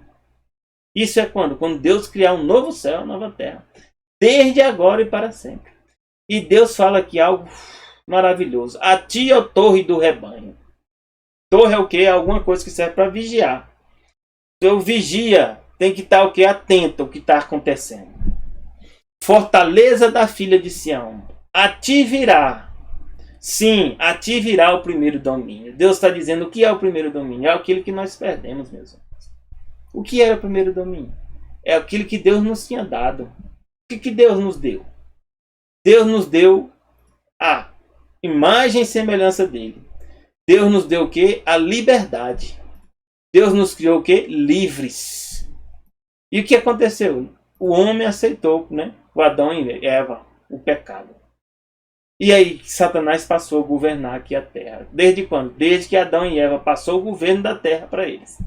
A: Isso é quando? Quando Deus criar um novo céu, uma nova terra. Desde agora e para sempre. E Deus fala aqui algo maravilhoso. A ti, ó torre do rebanho. Torre é o quê? Alguma coisa que serve para vigiar. Então vigia, tem que estar o quê? Atento ao que está acontecendo. Fortaleza da filha de Sião. A ti virá. Sim, a ti virá o primeiro domínio. Deus está dizendo o que é o primeiro domínio. É aquilo que nós perdemos, meus irmãos. O que era o primeiro domínio? É aquilo que Deus nos tinha dado. O que Deus nos deu? Deus nos deu a imagem e semelhança dele. Deus nos deu o quê? A liberdade. Deus nos criou o quê? Livres. E o que aconteceu? O homem aceitou, né? O Adão e Eva, o pecado. E aí Satanás passou a governar aqui a terra. Desde quando? Desde que Adão e Eva passou o governo da terra para eles.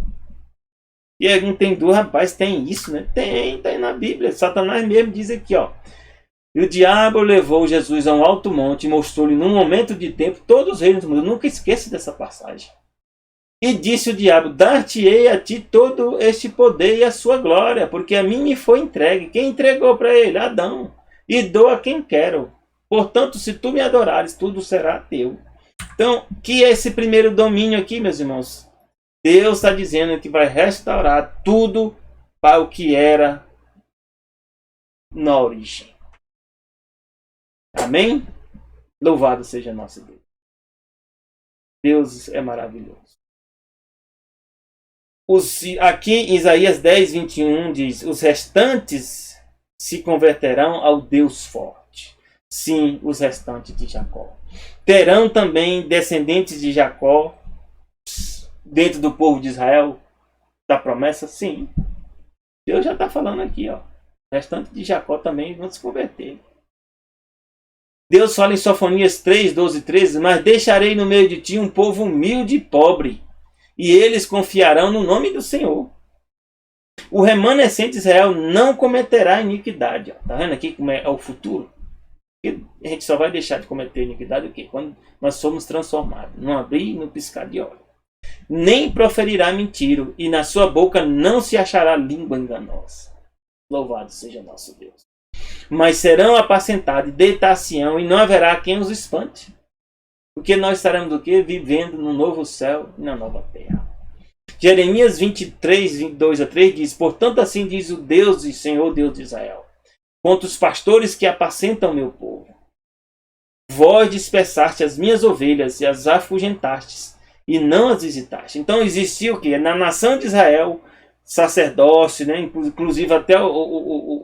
A: E aí não tem dúvida, rapaz, tem isso, né? Tem na Bíblia. Satanás mesmo diz aqui, ó. E o diabo levou Jesus a um alto monte e mostrou-lhe num momento de tempo todos os reinos do mundo. Eu nunca esqueço dessa passagem. E disse o diabo, dar-te-ei a ti todo este poder e a sua glória, porque a mim me foi entregue. Quem entregou para ele? Adão. E dou a quem quero. Portanto, se tu me adorares, tudo será teu. Então, que é esse primeiro domínio aqui, meus irmãos? Deus está dizendo que vai restaurar tudo para o que era na origem. Amém? Louvado seja nosso Deus. Deus é maravilhoso. Aqui em Isaías 10, 21 diz, os restantes se converterão ao Deus forte. Sim, os restantes de Jacó. Terão também descendentes de Jacó dentro do povo de Israel da promessa? Sim. Deus já está falando aqui, ó. Restantes de Jacó também vão se converter. Deus fala em Sofonias 3, 12, 13, mas deixarei no meio de ti um povo humilde e pobre, e eles confiarão no nome do Senhor. O remanescente de Israel não cometerá iniquidade. Está vendo aqui como é o futuro? A gente só vai deixar de cometer iniquidade o quê? Quando nós somos transformados. Não abrir e não piscar de olho. Nem proferirá mentira, e na sua boca não se achará língua enganosa. Louvado seja nosso Deus. Mas serão apacentados e deitar-se-ão, e não haverá quem os espante. Porque nós estaremos do quê? Vivendo no novo céu e na nova terra. Jeremias 23, 22 a 3 diz, portanto assim diz o Deus e Senhor Deus de Israel, contra os pastores que apacentam meu povo. Vós dispersaste as minhas ovelhas e as afugentastes, e não as visitaste. Então existia o quê? Na nação de Israel, sacerdócio, né? Inclusive até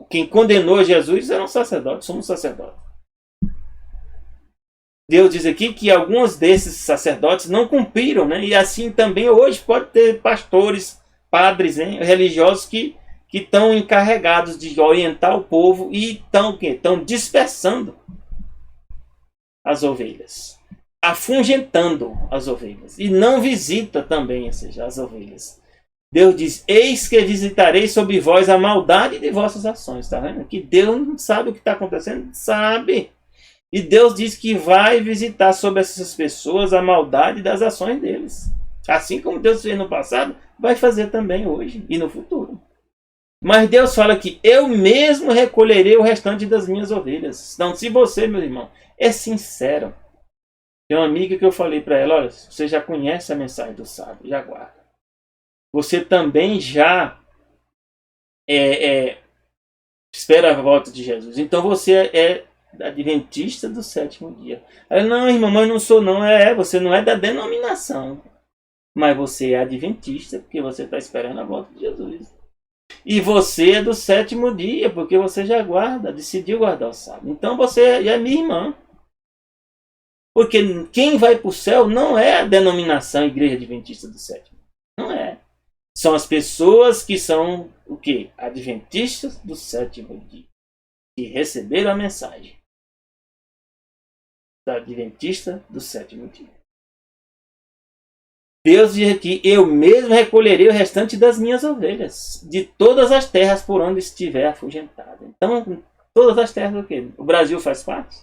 A: quem condenou Jesus eram sacerdotes, somos sacerdotes. Deus diz aqui que alguns desses sacerdotes não cumpriram, né? E assim também hoje pode ter pastores, padres, né? Religiosos que estão encarregados de orientar o povo e estão dispersando as ovelhas, afugentando as ovelhas, e não visita também, ou seja, as ovelhas. Deus diz, eis que visitarei sobre vós a maldade de vossas ações. Está vendo? Que Deus não sabe o que está acontecendo? Sabe. E Deus diz que vai visitar sobre essas pessoas a maldade das ações deles. Assim como Deus fez no passado, vai fazer também hoje e no futuro. Mas Deus fala que eu mesmo recolherei o restante das minhas ovelhas. Então, se você, meu irmão, é sincero. Tem uma amiga que eu falei para ela, olha, você já conhece a mensagem do sábio, já guarda. Você também já espera a volta de Jesus. Então você é adventista do sétimo dia. Ela, não, irmã, mas não sou não. Você não é da denominação. Mas você é adventista porque você está esperando a volta de Jesus. E você é do sétimo dia porque você já decidiu guardar o sábado. Então você já é minha irmã. Porque quem vai para o céu não é a denominação Igreja Adventista do Sétimo. Não é. São as pessoas que são o quê? Adventistas do sétimo dia. Que receberam a mensagem da Adventista do sétimo dia. Deus diz aqui, eu mesmo recolherei o restante das minhas ovelhas, de todas as terras por onde estiver afugentada. Então, todas as terras o quê? O Brasil faz parte?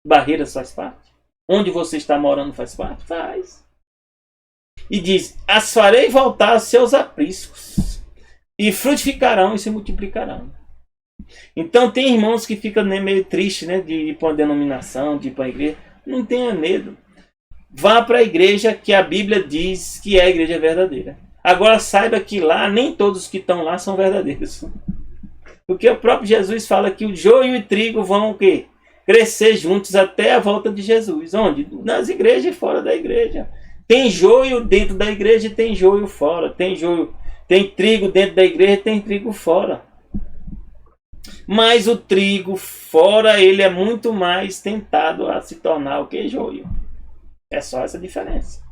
A: Barreiras faz parte? Onde você está morando faz parte? Faz. E diz, as farei voltar aos seus apriscos, e frutificarão e se multiplicarão. Então tem irmãos que ficam meio tristes, né, de ir para uma denominação, de ir para a igreja. Não tenha medo. Vá para a igreja que a Bíblia diz que é a igreja verdadeira. Agora saiba que lá nem todos que estão lá são verdadeiros. Porque o próprio Jesus fala que o joio e o trigo vão o quê? Crescer juntos até a volta de Jesus. Onde? Nas igrejas e fora da igreja. Tem joio dentro da igreja e tem joio fora. Tem trigo dentro da igreja e tem trigo fora. Mas o trigo fora, ele é muito mais tentado a se tornar o que? Joio. É só essa diferença.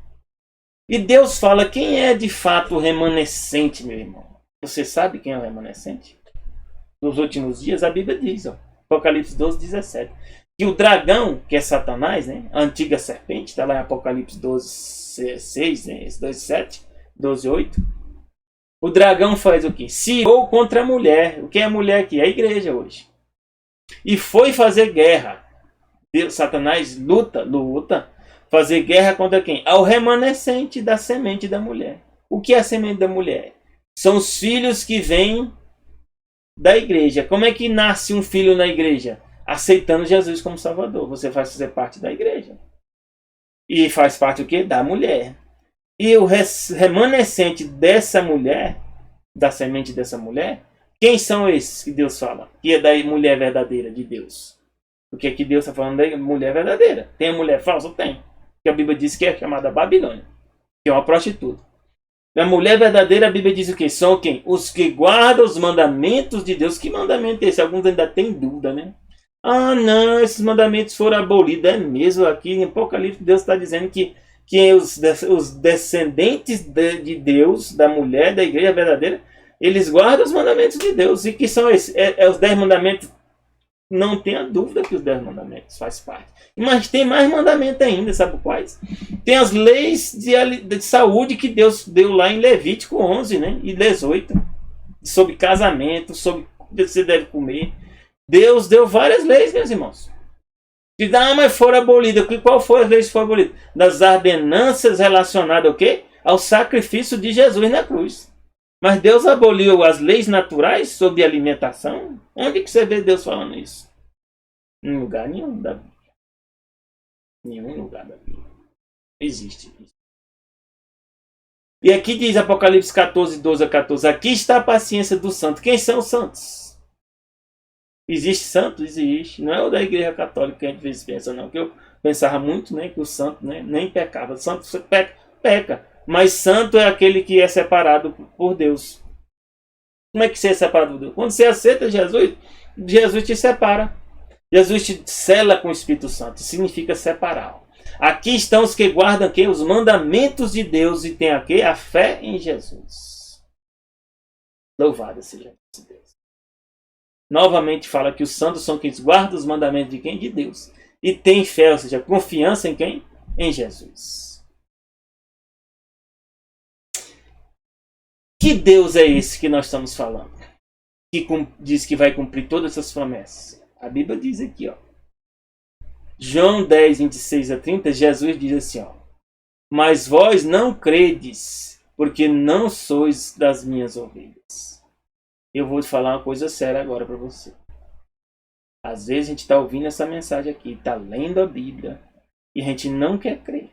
A: E Deus fala quem é de fato o remanescente, meu irmão. Você sabe quem é o remanescente? Nos últimos dias, a Bíblia diz, ó, Apocalipse 12, 17, que o dragão, que é Satanás, né, a antiga serpente, está lá em Apocalipse 12, 6, né, 12, 7, 12, 8. O dragão faz o quê? Se irou contra a mulher. O que é a mulher aqui? É a igreja hoje. E foi fazer guerra. Deus, Satanás luta, fazer guerra contra quem? Ao remanescente da semente da mulher. O que é a semente da mulher? São os filhos que vêm da igreja. Como é que nasce um filho na igreja? Aceitando Jesus como Salvador. Você vai fazer parte da igreja. E faz parte o quê? Da mulher. E o remanescente dessa mulher, da semente dessa mulher, quem são esses que Deus fala? Que é da mulher verdadeira de Deus. Porque aqui Deus está falando da mulher verdadeira. Tem a mulher falsa? Tem. Que a Bíblia diz que é chamada Babilônia, que é uma prostituta. A mulher verdadeira, a Bíblia diz o quê? São quem? Os que guardam os mandamentos de Deus. Que mandamento é esse? Alguns ainda têm dúvida, né? Ah, não, esses mandamentos foram abolidos. É mesmo, aqui em Apocalipse Deus está dizendo que os descendentes de Deus, da mulher, da igreja verdadeira, eles guardam os mandamentos de Deus. E que são esses? Os 10 mandamentos. Não tenha dúvida que os 10 mandamentos faz parte. Mas tem mais mandamento ainda, sabe quais? Tem as leis de saúde que Deus deu lá em Levítico 11, né? E 18. Sobre casamento, sobre o que você deve comer. Deus deu várias leis, meus irmãos. E mas foram abolidas. Qual foi as leis que foram abolidas? Das ordenanças relacionadas ao quê? Ao sacrifício de Jesus na cruz. Mas Deus aboliu as leis naturais sobre alimentação? Onde que você vê Deus falando isso? Em lugar nenhum da Bíblia. Nenhum lugar da Bíblia. Existe isso. E aqui diz Apocalipse 14, 12 a 14. Aqui está a paciência do santo. Quem são os santos? Existe santo? Existe. Não é o da igreja católica que a gente às vezes pensa, não. Que eu pensava muito, né, que o santo, né, nem pecava. Santo peca. Mas santo é aquele que é separado por Deus. Como é que você é separado por Deus? Quando você aceita Jesus, Jesus te separa. Jesus te sela com o Espírito Santo. Significa separar. Aqui estão os que guardam aqui os mandamentos de Deus e têm aqui a fé em Jesus. Louvado seja Deus. Novamente fala que os santos são quem guardam os mandamentos de quem? De Deus. E tem fé, ou seja, confiança em quem? Em Jesus. Que Deus é esse que nós estamos falando? Que diz que vai cumprir todas essas promessas. A Bíblia diz aqui, ó. João 10, 26 a 30, Jesus diz assim, ó. Mas vós não credes, porque não sois das minhas ovelhas. Eu vou te falar uma coisa séria agora para você. Às vezes a gente está ouvindo essa mensagem aqui, está lendo a Bíblia, e a gente não quer crer.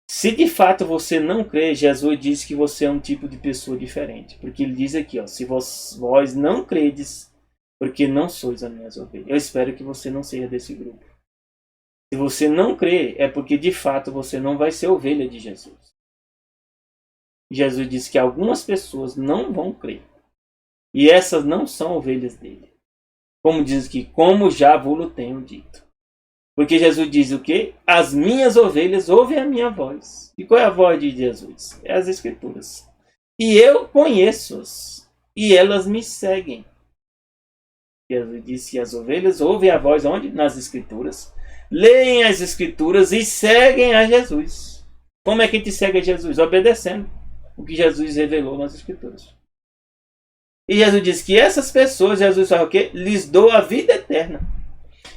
A: Se de fato você não crê, Jesus diz que você é um tipo de pessoa diferente. Porque ele diz aqui, ó, se vós não credes, porque não sois as minhas ovelhas. Eu espero que você não seja desse grupo. Se você não crê, é porque de fato você não vai ser ovelha de Jesus. Jesus diz que algumas pessoas não vão crer. E essas não são ovelhas dele. Como diz aqui, como já vos tenho dito. Porque Jesus diz o quê? As minhas ovelhas ouvem a minha voz. E qual é a voz de Jesus? É as Escrituras. E eu conheço-as. E elas me seguem. Jesus disse que as ovelhas ouvem a voz onde? Nas Escrituras. Leem as Escrituras e seguem a Jesus. Como é que a gente segue a Jesus? Obedecendo o que Jesus revelou nas Escrituras. E Jesus disse que essas pessoas, Jesus fala o quê? Lhes dou a vida eterna.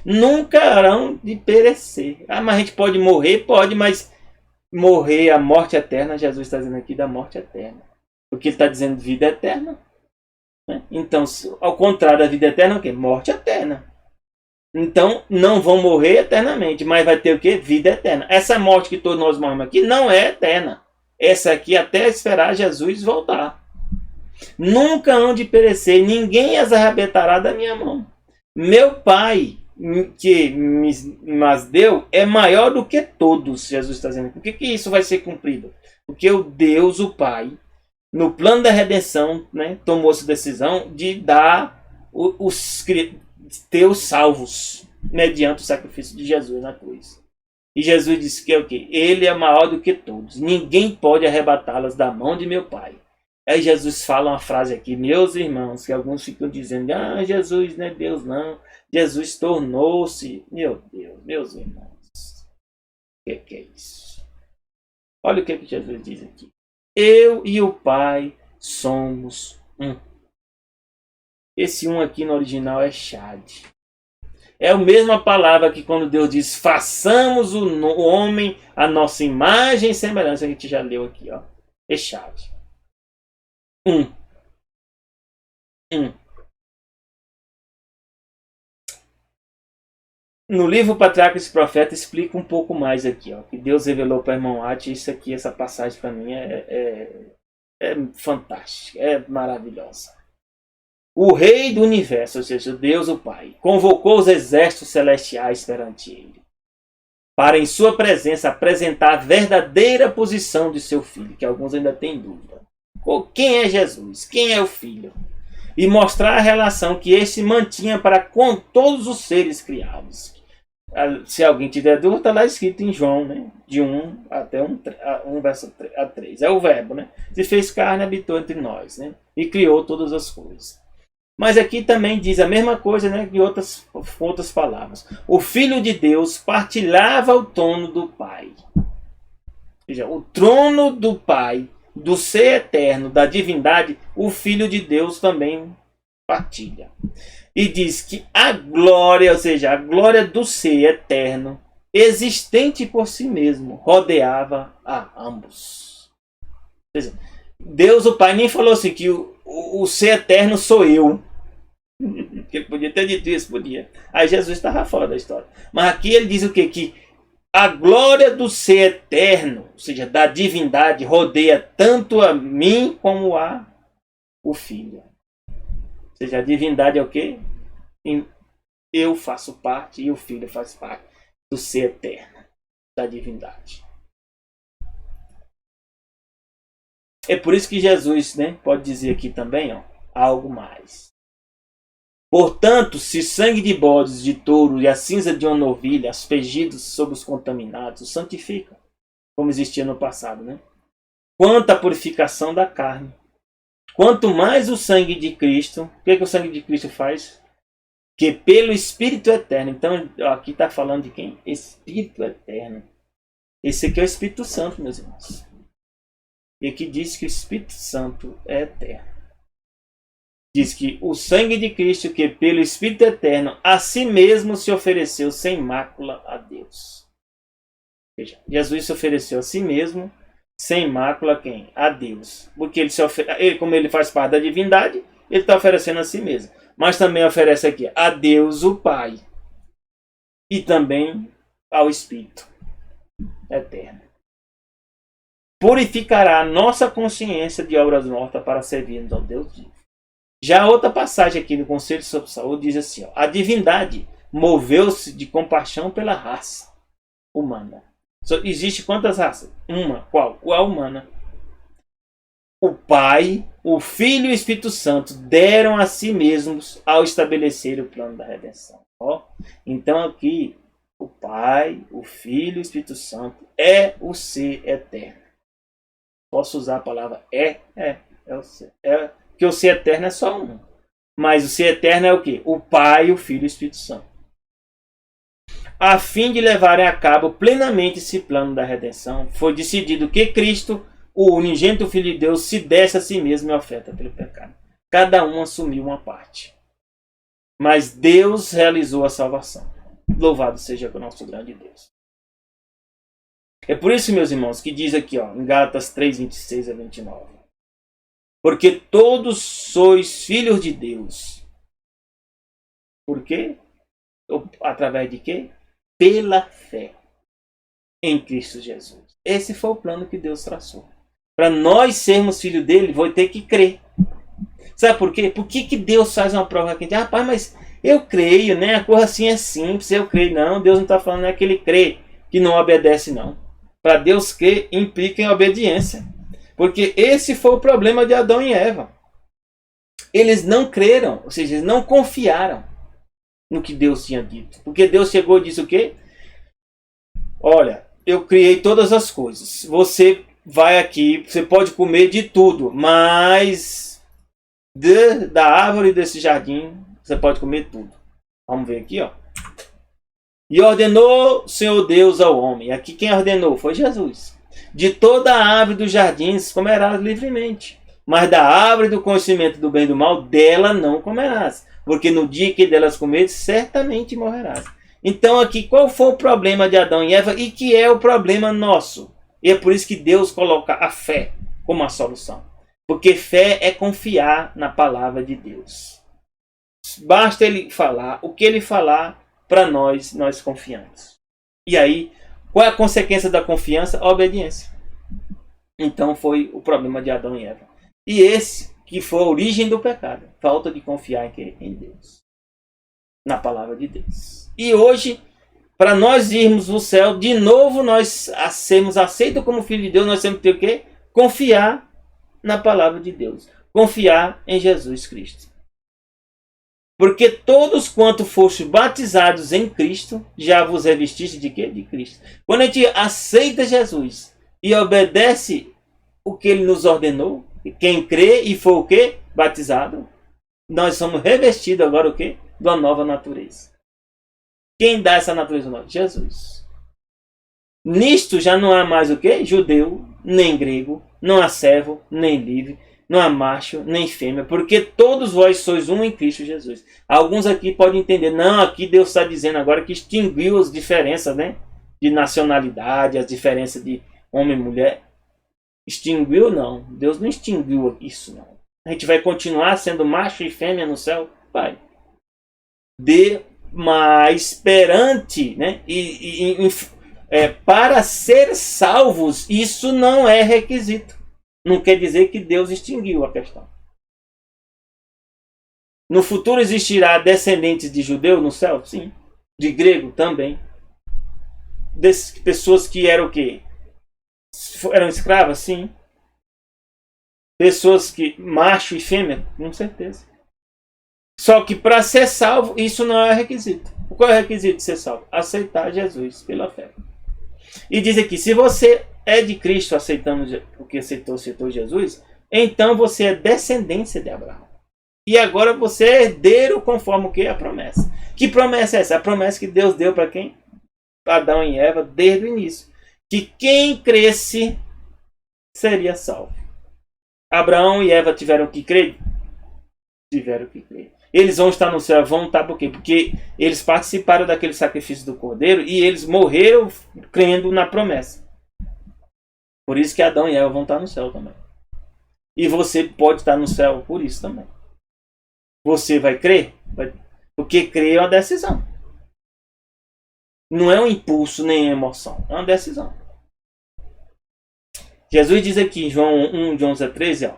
A: Nunca harão de perecer. Ah, mas a gente pode morrer? Pode, mas morrer a morte eterna, Jesus está dizendo aqui da morte eterna. Porque ele está dizendo vida eterna. Né? Então, ao contrário da vida eterna, o quê? Morte eterna. Então, não vão morrer eternamente, mas vai ter o quê? Vida eterna. Essa morte que todos nós morremos aqui não é eterna. Essa aqui até esperar Jesus voltar. Nunca hão de perecer, ninguém as arrebatará da minha mão. Meu Pai, que me deu, é maior do que todos, Jesus está dizendo. Por que isso vai ser cumprido? Porque o Deus, o Pai, no plano da redenção, né, tomou essa decisão de dar os teus salvos mediante o sacrifício de Jesus na cruz. E Jesus disse que é o quê? Ele é maior do que todos. Ninguém pode arrebatá-las da mão de meu Pai. Aí Jesus fala uma frase aqui, meus irmãos, que alguns ficam dizendo, ah, Jesus não é Deus não. Jesus tornou-se, meu Deus, meus irmãos. O que é isso? Olha o que Jesus diz aqui. Eu e o Pai somos um. Esse um aqui no original é Shad. É a mesma palavra que quando Deus diz, façamos o homem a nossa imagem e semelhança, a gente já leu aqui, ó. É Shad. Um. No livro Patriarcas e Profeta explica um pouco mais aqui, ó, que Deus revelou para o irmão Ati. Isso aqui, essa passagem para mim é fantástica, é maravilhosa. O Rei do Universo, ou seja, Deus o Pai, convocou os exércitos celestiais perante ele, para em sua presença apresentar a verdadeira posição de seu filho, que alguns ainda têm dúvida. Quem é Jesus? Quem é o Filho? E mostrar a relação que este mantinha para com todos os seres criados. Se alguém tiver dúvida, está lá escrito em João, né? De 1 até 1 verso 3. É o verbo, né? Se fez carne, habitou entre nós, né? E criou todas as coisas. Mas aqui também diz a mesma coisa, né? De outras palavras. O Filho de Deus partilhava o trono do Pai. Ou seja, o trono do Pai, do ser eterno, da divindade, o Filho de Deus também partilha. E diz que a glória, ou seja, a glória do ser eterno, existente por si mesmo, rodeava a ambos. Ou seja, Deus, o Pai, nem falou assim que o ser eterno sou eu. Ele podia ter dito isso, podia. Aí Jesus estava fora da história. Mas aqui ele diz o quê? Que a glória do ser eterno, ou seja, da divindade, rodeia tanto a mim como a o Filho. Ou seja, a divindade é o quê? Eu faço parte e o Filho faz parte do ser eterno, da divindade. É por isso que Jesus, né, pode dizer aqui também, ó, algo mais. Portanto, se sangue de bodes, de touro e a cinza de uma novilha, aspergidos sobre os contaminados, os santificam, como existia no passado, né? Quanto à purificação da carne, quanto mais o sangue de Cristo, o que o sangue de Cristo faz? Que pelo Espírito Eterno, então aqui está falando de quem? Espírito Eterno. Esse aqui é o Espírito Santo, meus irmãos. E aqui diz que o Espírito Santo é eterno. Diz que o sangue de Cristo, que pelo Espírito Eterno, a si mesmo se ofereceu sem mácula a Deus. Veja, Jesus se ofereceu a si mesmo, sem mácula a quem? A Deus. Porque como ele faz parte da divindade, ele está oferecendo a si mesmo. Mas também oferece aqui a Deus, o Pai. E também ao Espírito Eterno. Purificará a nossa consciência de obras mortas para servirmos ao Deus vivo. Já outra passagem aqui no Conselho sobre Saúde diz assim, ó, a divindade moveu-se de compaixão pela raça humana. Existe quantas raças? Uma. Qual? A humana. O Pai, o Filho e o Espírito Santo deram a si mesmos ao estabelecer o plano da redenção. Ó, então aqui O Pai, o Filho e o Espírito Santo é o ser eterno. Posso usar a palavra é o ser. Porque o ser eterno é só um. Mas o ser eterno é o quê? O Pai, o Filho e o Espírito Santo. A fim de levarem a cabo plenamente esse plano da redenção, foi decidido que Cristo, o unigênito Filho de Deus, se desse a si mesmo em oferta pelo pecado. Cada um assumiu uma parte. Mas Deus realizou a salvação. Louvado seja o nosso grande Deus. É por isso, meus irmãos, que diz aqui, em Gálatas 3, 26 a 29. Porque todos sois filhos de Deus. Por quê? Através de quê? Pela fé em Cristo Jesus. Esse foi o plano que Deus traçou. Para nós sermos filhos dele, vou ter que crer. Sabe por quê? Por que Deus faz uma prova aqui? Rapaz, mas eu creio, né? A coisa assim é simples, eu creio. Não, Deus não está falando é que ele crê, que não obedece, não. Para Deus crer implica em obediência. Porque esse foi o problema de Adão e Eva. Eles não creram, ou seja, eles não confiaram no que Deus tinha dito. Porque Deus chegou e disse o quê? Olha, eu criei todas as coisas. Você vai aqui, você pode comer de tudo, mas da árvore desse jardim, você pode comer tudo. Vamos ver aqui, ó. E ordenou o Senhor Deus ao homem. Aqui quem ordenou? Foi Jesus. De toda a árvore dos jardins comerás livremente. Mas da árvore do conhecimento do bem e do mal, dela não comerás. Porque no dia que delas comeres, certamente morrerás. Então aqui, qual foi o problema de Adão e Eva? E que é o problema nosso? E é por isso que Deus coloca a fé como a solução. Porque fé é confiar na palavra de Deus. Basta ele falar, o que ele falar, para nós confiamos. E aí, qual é a consequência da confiança? A obediência. Então foi o problema de Adão e Eva. E esse que foi a origem do pecado. Falta de confiar em Deus. Na palavra de Deus. E hoje, para nós irmos no céu, de novo nós sermos aceitos como filho de Deus, nós temos que ter o quê? Confiar na palavra de Deus. Confiar em Jesus Cristo. Porque todos quanto fostes batizados em Cristo, já vos revestiste de quê? De Cristo. Quando a gente aceita Jesus e obedece o que ele nos ordenou, quem crê e for o quê? Batizado, nós somos revestidos agora o quê? De uma nova natureza. Quem dá essa natureza nova? Jesus. Nisto já não há mais o quê? Judeu, nem grego, não há servo, nem livre, não há macho, nem fêmea, porque todos vós sois um em Cristo Jesus. Alguns aqui podem entender, não, aqui Deus está dizendo agora que extinguiu as diferenças, né? De nacionalidade, as diferenças de homem e mulher. Extinguiu, não. Deus não extinguiu isso, não. A gente vai continuar sendo macho e fêmea no céu? Vai. Mas perante, né? Para ser salvos, isso não é requisito. Não quer dizer que Deus extinguiu a questão. No futuro existirá descendentes de judeu no céu? Sim. De grego também. Pessoas que eram o quê? Eram escravas? Sim. Pessoas que macho e fêmea? Com certeza. Só que para ser salvo, isso não é requisito. Qual é o requisito de ser salvo? Aceitar Jesus pela fé. E diz aqui, se você é de Cristo, aceitando porque aceitou Jesus, então você é descendência de Abraão. E agora você é herdeiro conforme o que? A promessa. Que promessa é essa? A promessa que Deus deu para quem? Para Adão e Eva desde o início. Que quem cresce seria salvo. Abraão e Eva tiveram que crer? Tiveram que crer. Eles vão estar no céu, vão estar por quê? Porque eles participaram daquele sacrifício do Cordeiro e eles morreram crendo na promessa. Por isso que Adão e Eva vão estar no céu também. E você pode estar no céu por isso também. Você vai crer? Porque crer é uma decisão. Não é um impulso nem emoção. É uma decisão. Jesus diz aqui em João 1, de 11 a 13, ó,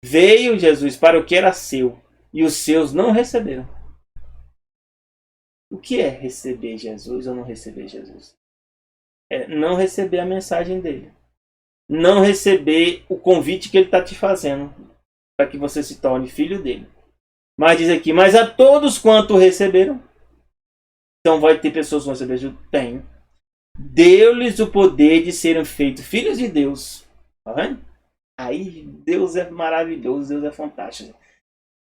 A: veio Jesus para o que era seu, e os seus não receberam. O que é receber Jesus ou não receber Jesus? É não receber a mensagem dele. Não receber o convite que ele está te fazendo para que você se torne filho dele. Mas diz aqui, mas a todos quanto receberam, Então vai ter pessoas que vão receber ajuda? Tem. Deu-lhes o poder de serem feitos filhos de Deus. Tá vendo? Aí Deus é maravilhoso, Deus é fantástico.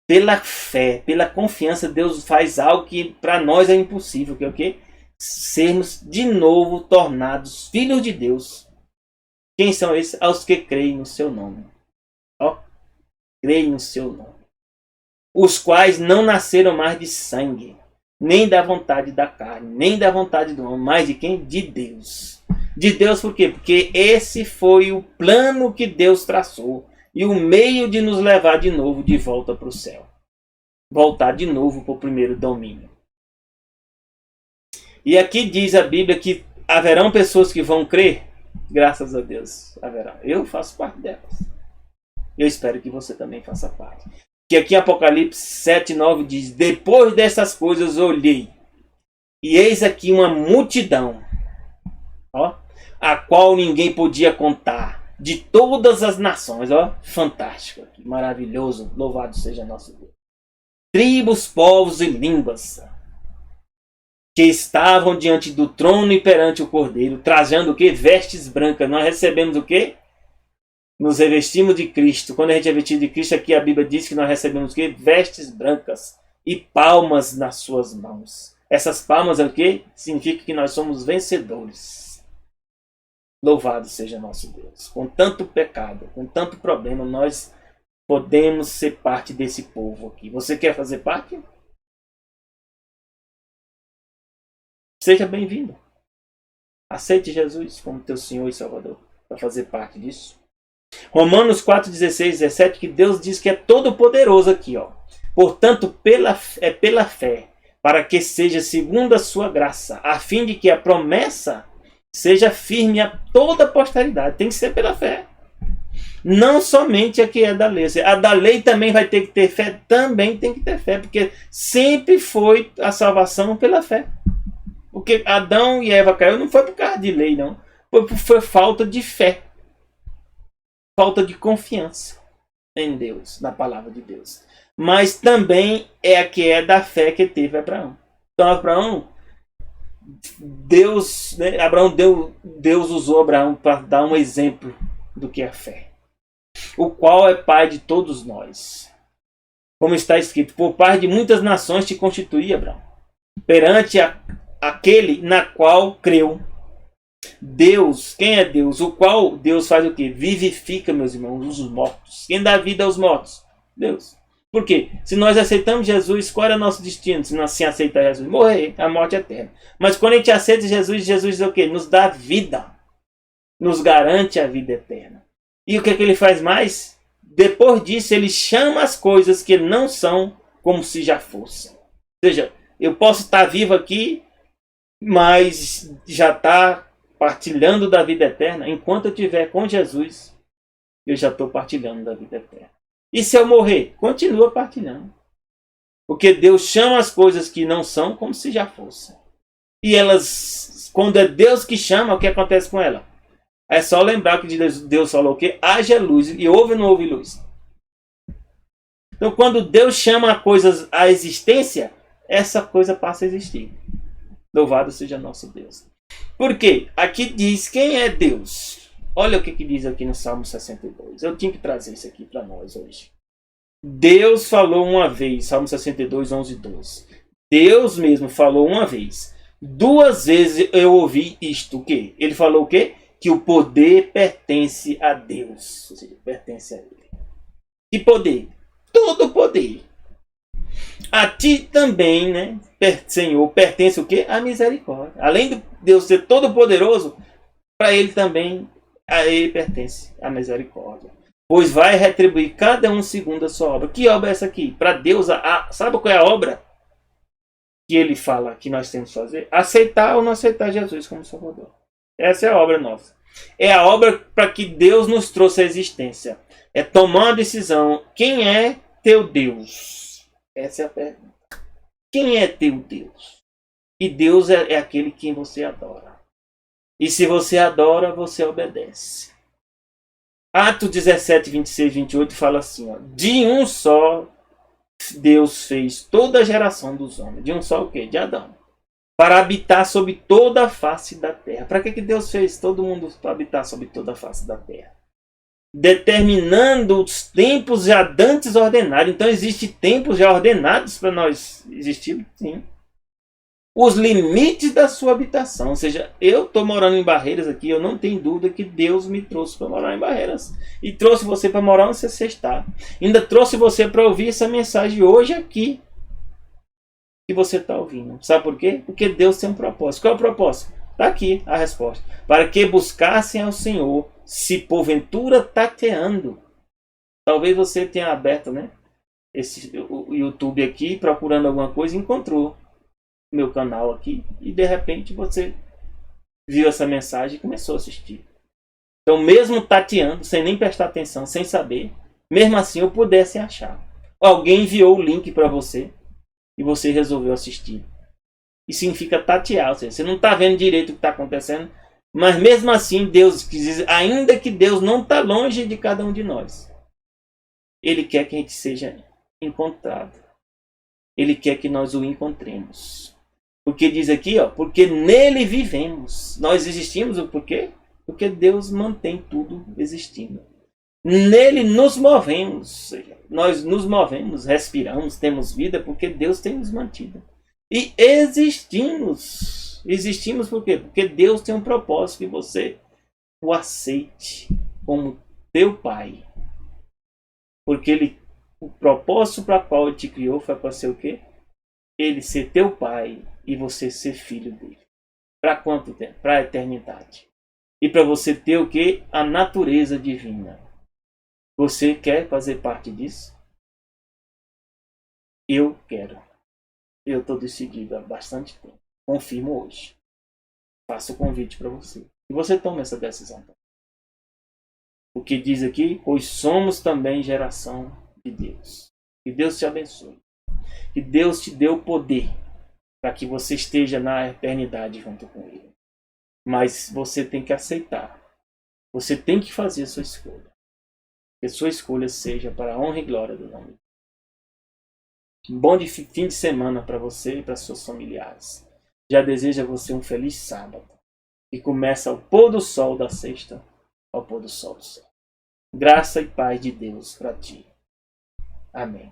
A: Pela fé, pela confiança, Deus faz algo que para nós é impossível, que é o quê? Sermos de novo tornados filhos de Deus. Quem são esses? Aos que creem no seu nome. Ó, creem no seu nome. Os quais não nasceram mais de sangue, nem da vontade da carne, nem da vontade do homem, mas de quem? De Deus. De Deus por quê? Porque esse foi o plano que Deus traçou e o meio de nos levar de novo de volta para o céu. Voltar de novo para o primeiro domínio. E aqui diz a Bíblia que haverão pessoas que vão crer. Graças a Deus haverá. Eu faço parte delas. Eu espero que você também faça parte. Que aqui em Apocalipse 7:9 diz: depois dessas coisas olhei, e eis aqui uma multidão, ó, a qual ninguém podia contar, de todas as nações. Ó, fantástico, maravilhoso, louvado seja nosso Deus. Tribos, povos e línguas, que estavam diante do trono e perante o Cordeiro, trajando o quê? Vestes brancas. Nós recebemos o quê? Nos revestimos de Cristo. Quando a gente é vestido de Cristo, aqui a Bíblia diz que nós recebemos o quê? Vestes brancas e palmas nas suas mãos. Essas palmas é o quê? Significa que nós somos vencedores. Louvado seja nosso Deus. Com tanto pecado, com tanto problema, nós podemos ser parte desse povo aqui. Você quer fazer parte? Seja bem-vindo. Aceite Jesus como teu Senhor e Salvador para fazer parte disso. Romanos 4:16, 17, que Deus diz que é todo poderoso aqui, ó. Portanto, pela fé, para que seja segundo a sua graça, a fim de que a promessa seja firme a toda a posteridade. Tem que ser pela fé. Não somente a que é da lei. A da lei também vai ter que ter fé, também tem que ter fé, porque sempre foi a salvação pela fé. Porque Adão e Eva caiu não foi por causa de lei, não. Foi falta de fé. Falta de confiança em Deus, na palavra de Deus. Mas também é a que é da fé que teve Abraão. Então Abraão, Deus usou Abraão para dar um exemplo do que é fé. O qual é pai de todos nós. Como está escrito, por pai de muitas nações te constituí, Abraão, perante aquele na qual creu. Deus, quem é Deus? O qual Deus faz o quê? Vivifica, meus irmãos, os mortos. Quem dá vida aos mortos? Deus. Por quê? Se nós aceitamos Jesus, qual é o nosso destino? Se nós assim aceitar Jesus? Morrer, a morte eterna. Mas quando a gente aceita Jesus, Jesus diz o quê? Nos dá vida. Nos garante a vida eterna. E o que é que ele faz mais? Depois disso, ele chama as coisas que não são como se já fossem. Ou seja, eu posso estar vivo aqui, mas já está partilhando da vida eterna. Enquanto eu estiver com Jesus, eu já estou partilhando da vida eterna. E se eu morrer? Continua partilhando. Porque Deus chama as coisas que não são como se já fossem. E elas, quando é Deus que chama, o que acontece com ela? É só lembrar que Deus falou o quê? Haja luz. E houve ou não houve luz? Então quando Deus chama coisas à existência, essa coisa passa a existir. Louvado seja nosso Deus. Por quê? Aqui diz quem é Deus. Olha o que diz aqui no Salmo 62. Eu tinha que trazer isso aqui para nós hoje. Deus falou uma vez. Salmo 62, 11 e 12. Deus mesmo falou uma vez. Duas vezes eu ouvi isto. O quê? Ele falou o quê? Que o poder pertence a Deus. Ou seja, pertence a Ele. Que poder? Todo poder. A ti também, né, Senhor, pertence o quê? A misericórdia. Além de Deus ser todo poderoso, para Ele também, a Ele pertence a misericórdia. Pois vai retribuir cada um segundo a sua obra. Que obra é essa aqui? Para Deus, sabe qual é a obra que Ele fala que nós temos que fazer? Aceitar ou não aceitar Jesus como Salvador. Essa é a obra nossa. É a obra para que Deus nos trouxe a existência. É tomar uma decisão. Quem é teu Deus? Essa é a pergunta. Quem é teu Deus? E Deus é aquele quem você adora. E se você adora, você obedece. Atos 17, 26, 28 fala assim, ó, de um só Deus fez toda a geração dos homens. De um só o quê? De Adão. para habitar sobre toda a face da terra. Para que Deus fez todo mundo para habitar sobre toda a face da terra? Determinando os tempos já dantes ordenados. Então, existem tempos já ordenados para nós existirmos? Sim. Os limites da sua habitação. Ou seja, eu estou morando em Barreiras aqui, eu não tenho dúvida que Deus me trouxe para morar em Barreiras. E trouxe você para morar onde você está. Ainda trouxe você para ouvir essa mensagem hoje aqui. Que você está ouvindo. Sabe por quê? Porque Deus tem um propósito. Qual é o propósito? Está aqui a resposta. Para que buscassem ao Senhor, se porventura tateando. Talvez você tenha aberto, né, o YouTube aqui, procurando alguma coisa e encontrou meu canal aqui. E de repente você viu essa mensagem e começou a assistir. Então, mesmo tateando, sem nem prestar atenção, sem saber, mesmo assim eu pudesse achar. Alguém enviou o link para você e você resolveu assistir. Isso significa tatear, ou seja, você não está vendo direito o que está acontecendo, mas mesmo assim Deus diz, ainda que Deus não está longe de cada um de nós, Ele quer que a gente seja encontrado. Ele quer que nós o encontremos. Porque diz aqui, ó, porque nele vivemos. Nós existimos o porquê? Porque Deus mantém tudo existindo. Nele nos movemos. Nós nos movemos, respiramos, temos vida porque Deus tem nos mantido. E existimos. Existimos por quê? Porque Deus tem um propósito que você o aceite como teu Pai. Porque o propósito para o qual Ele te criou foi para ser o quê? Ele ser teu Pai e você ser filho dele. Para quanto tempo? Para a eternidade. E para você ter o quê? A natureza divina. Você quer fazer parte disso? Eu quero. Eu estou decidido há bastante tempo. Confirmo hoje. Faço o convite para você. E você toma essa decisão. O que diz aqui? Pois somos também geração de Deus. Que Deus te abençoe. Que Deus te dê o poder para que você esteja na eternidade junto com Ele. Mas você tem que aceitar. Você tem que fazer a sua escolha. Que a sua escolha seja para a honra e glória do nome. Um bom fim de semana para você e para seus familiares. Já desejo a você um feliz sábado. E começa ao pôr do sol da sexta ao pôr do sol do céu. Graça e paz de Deus para ti. Amém.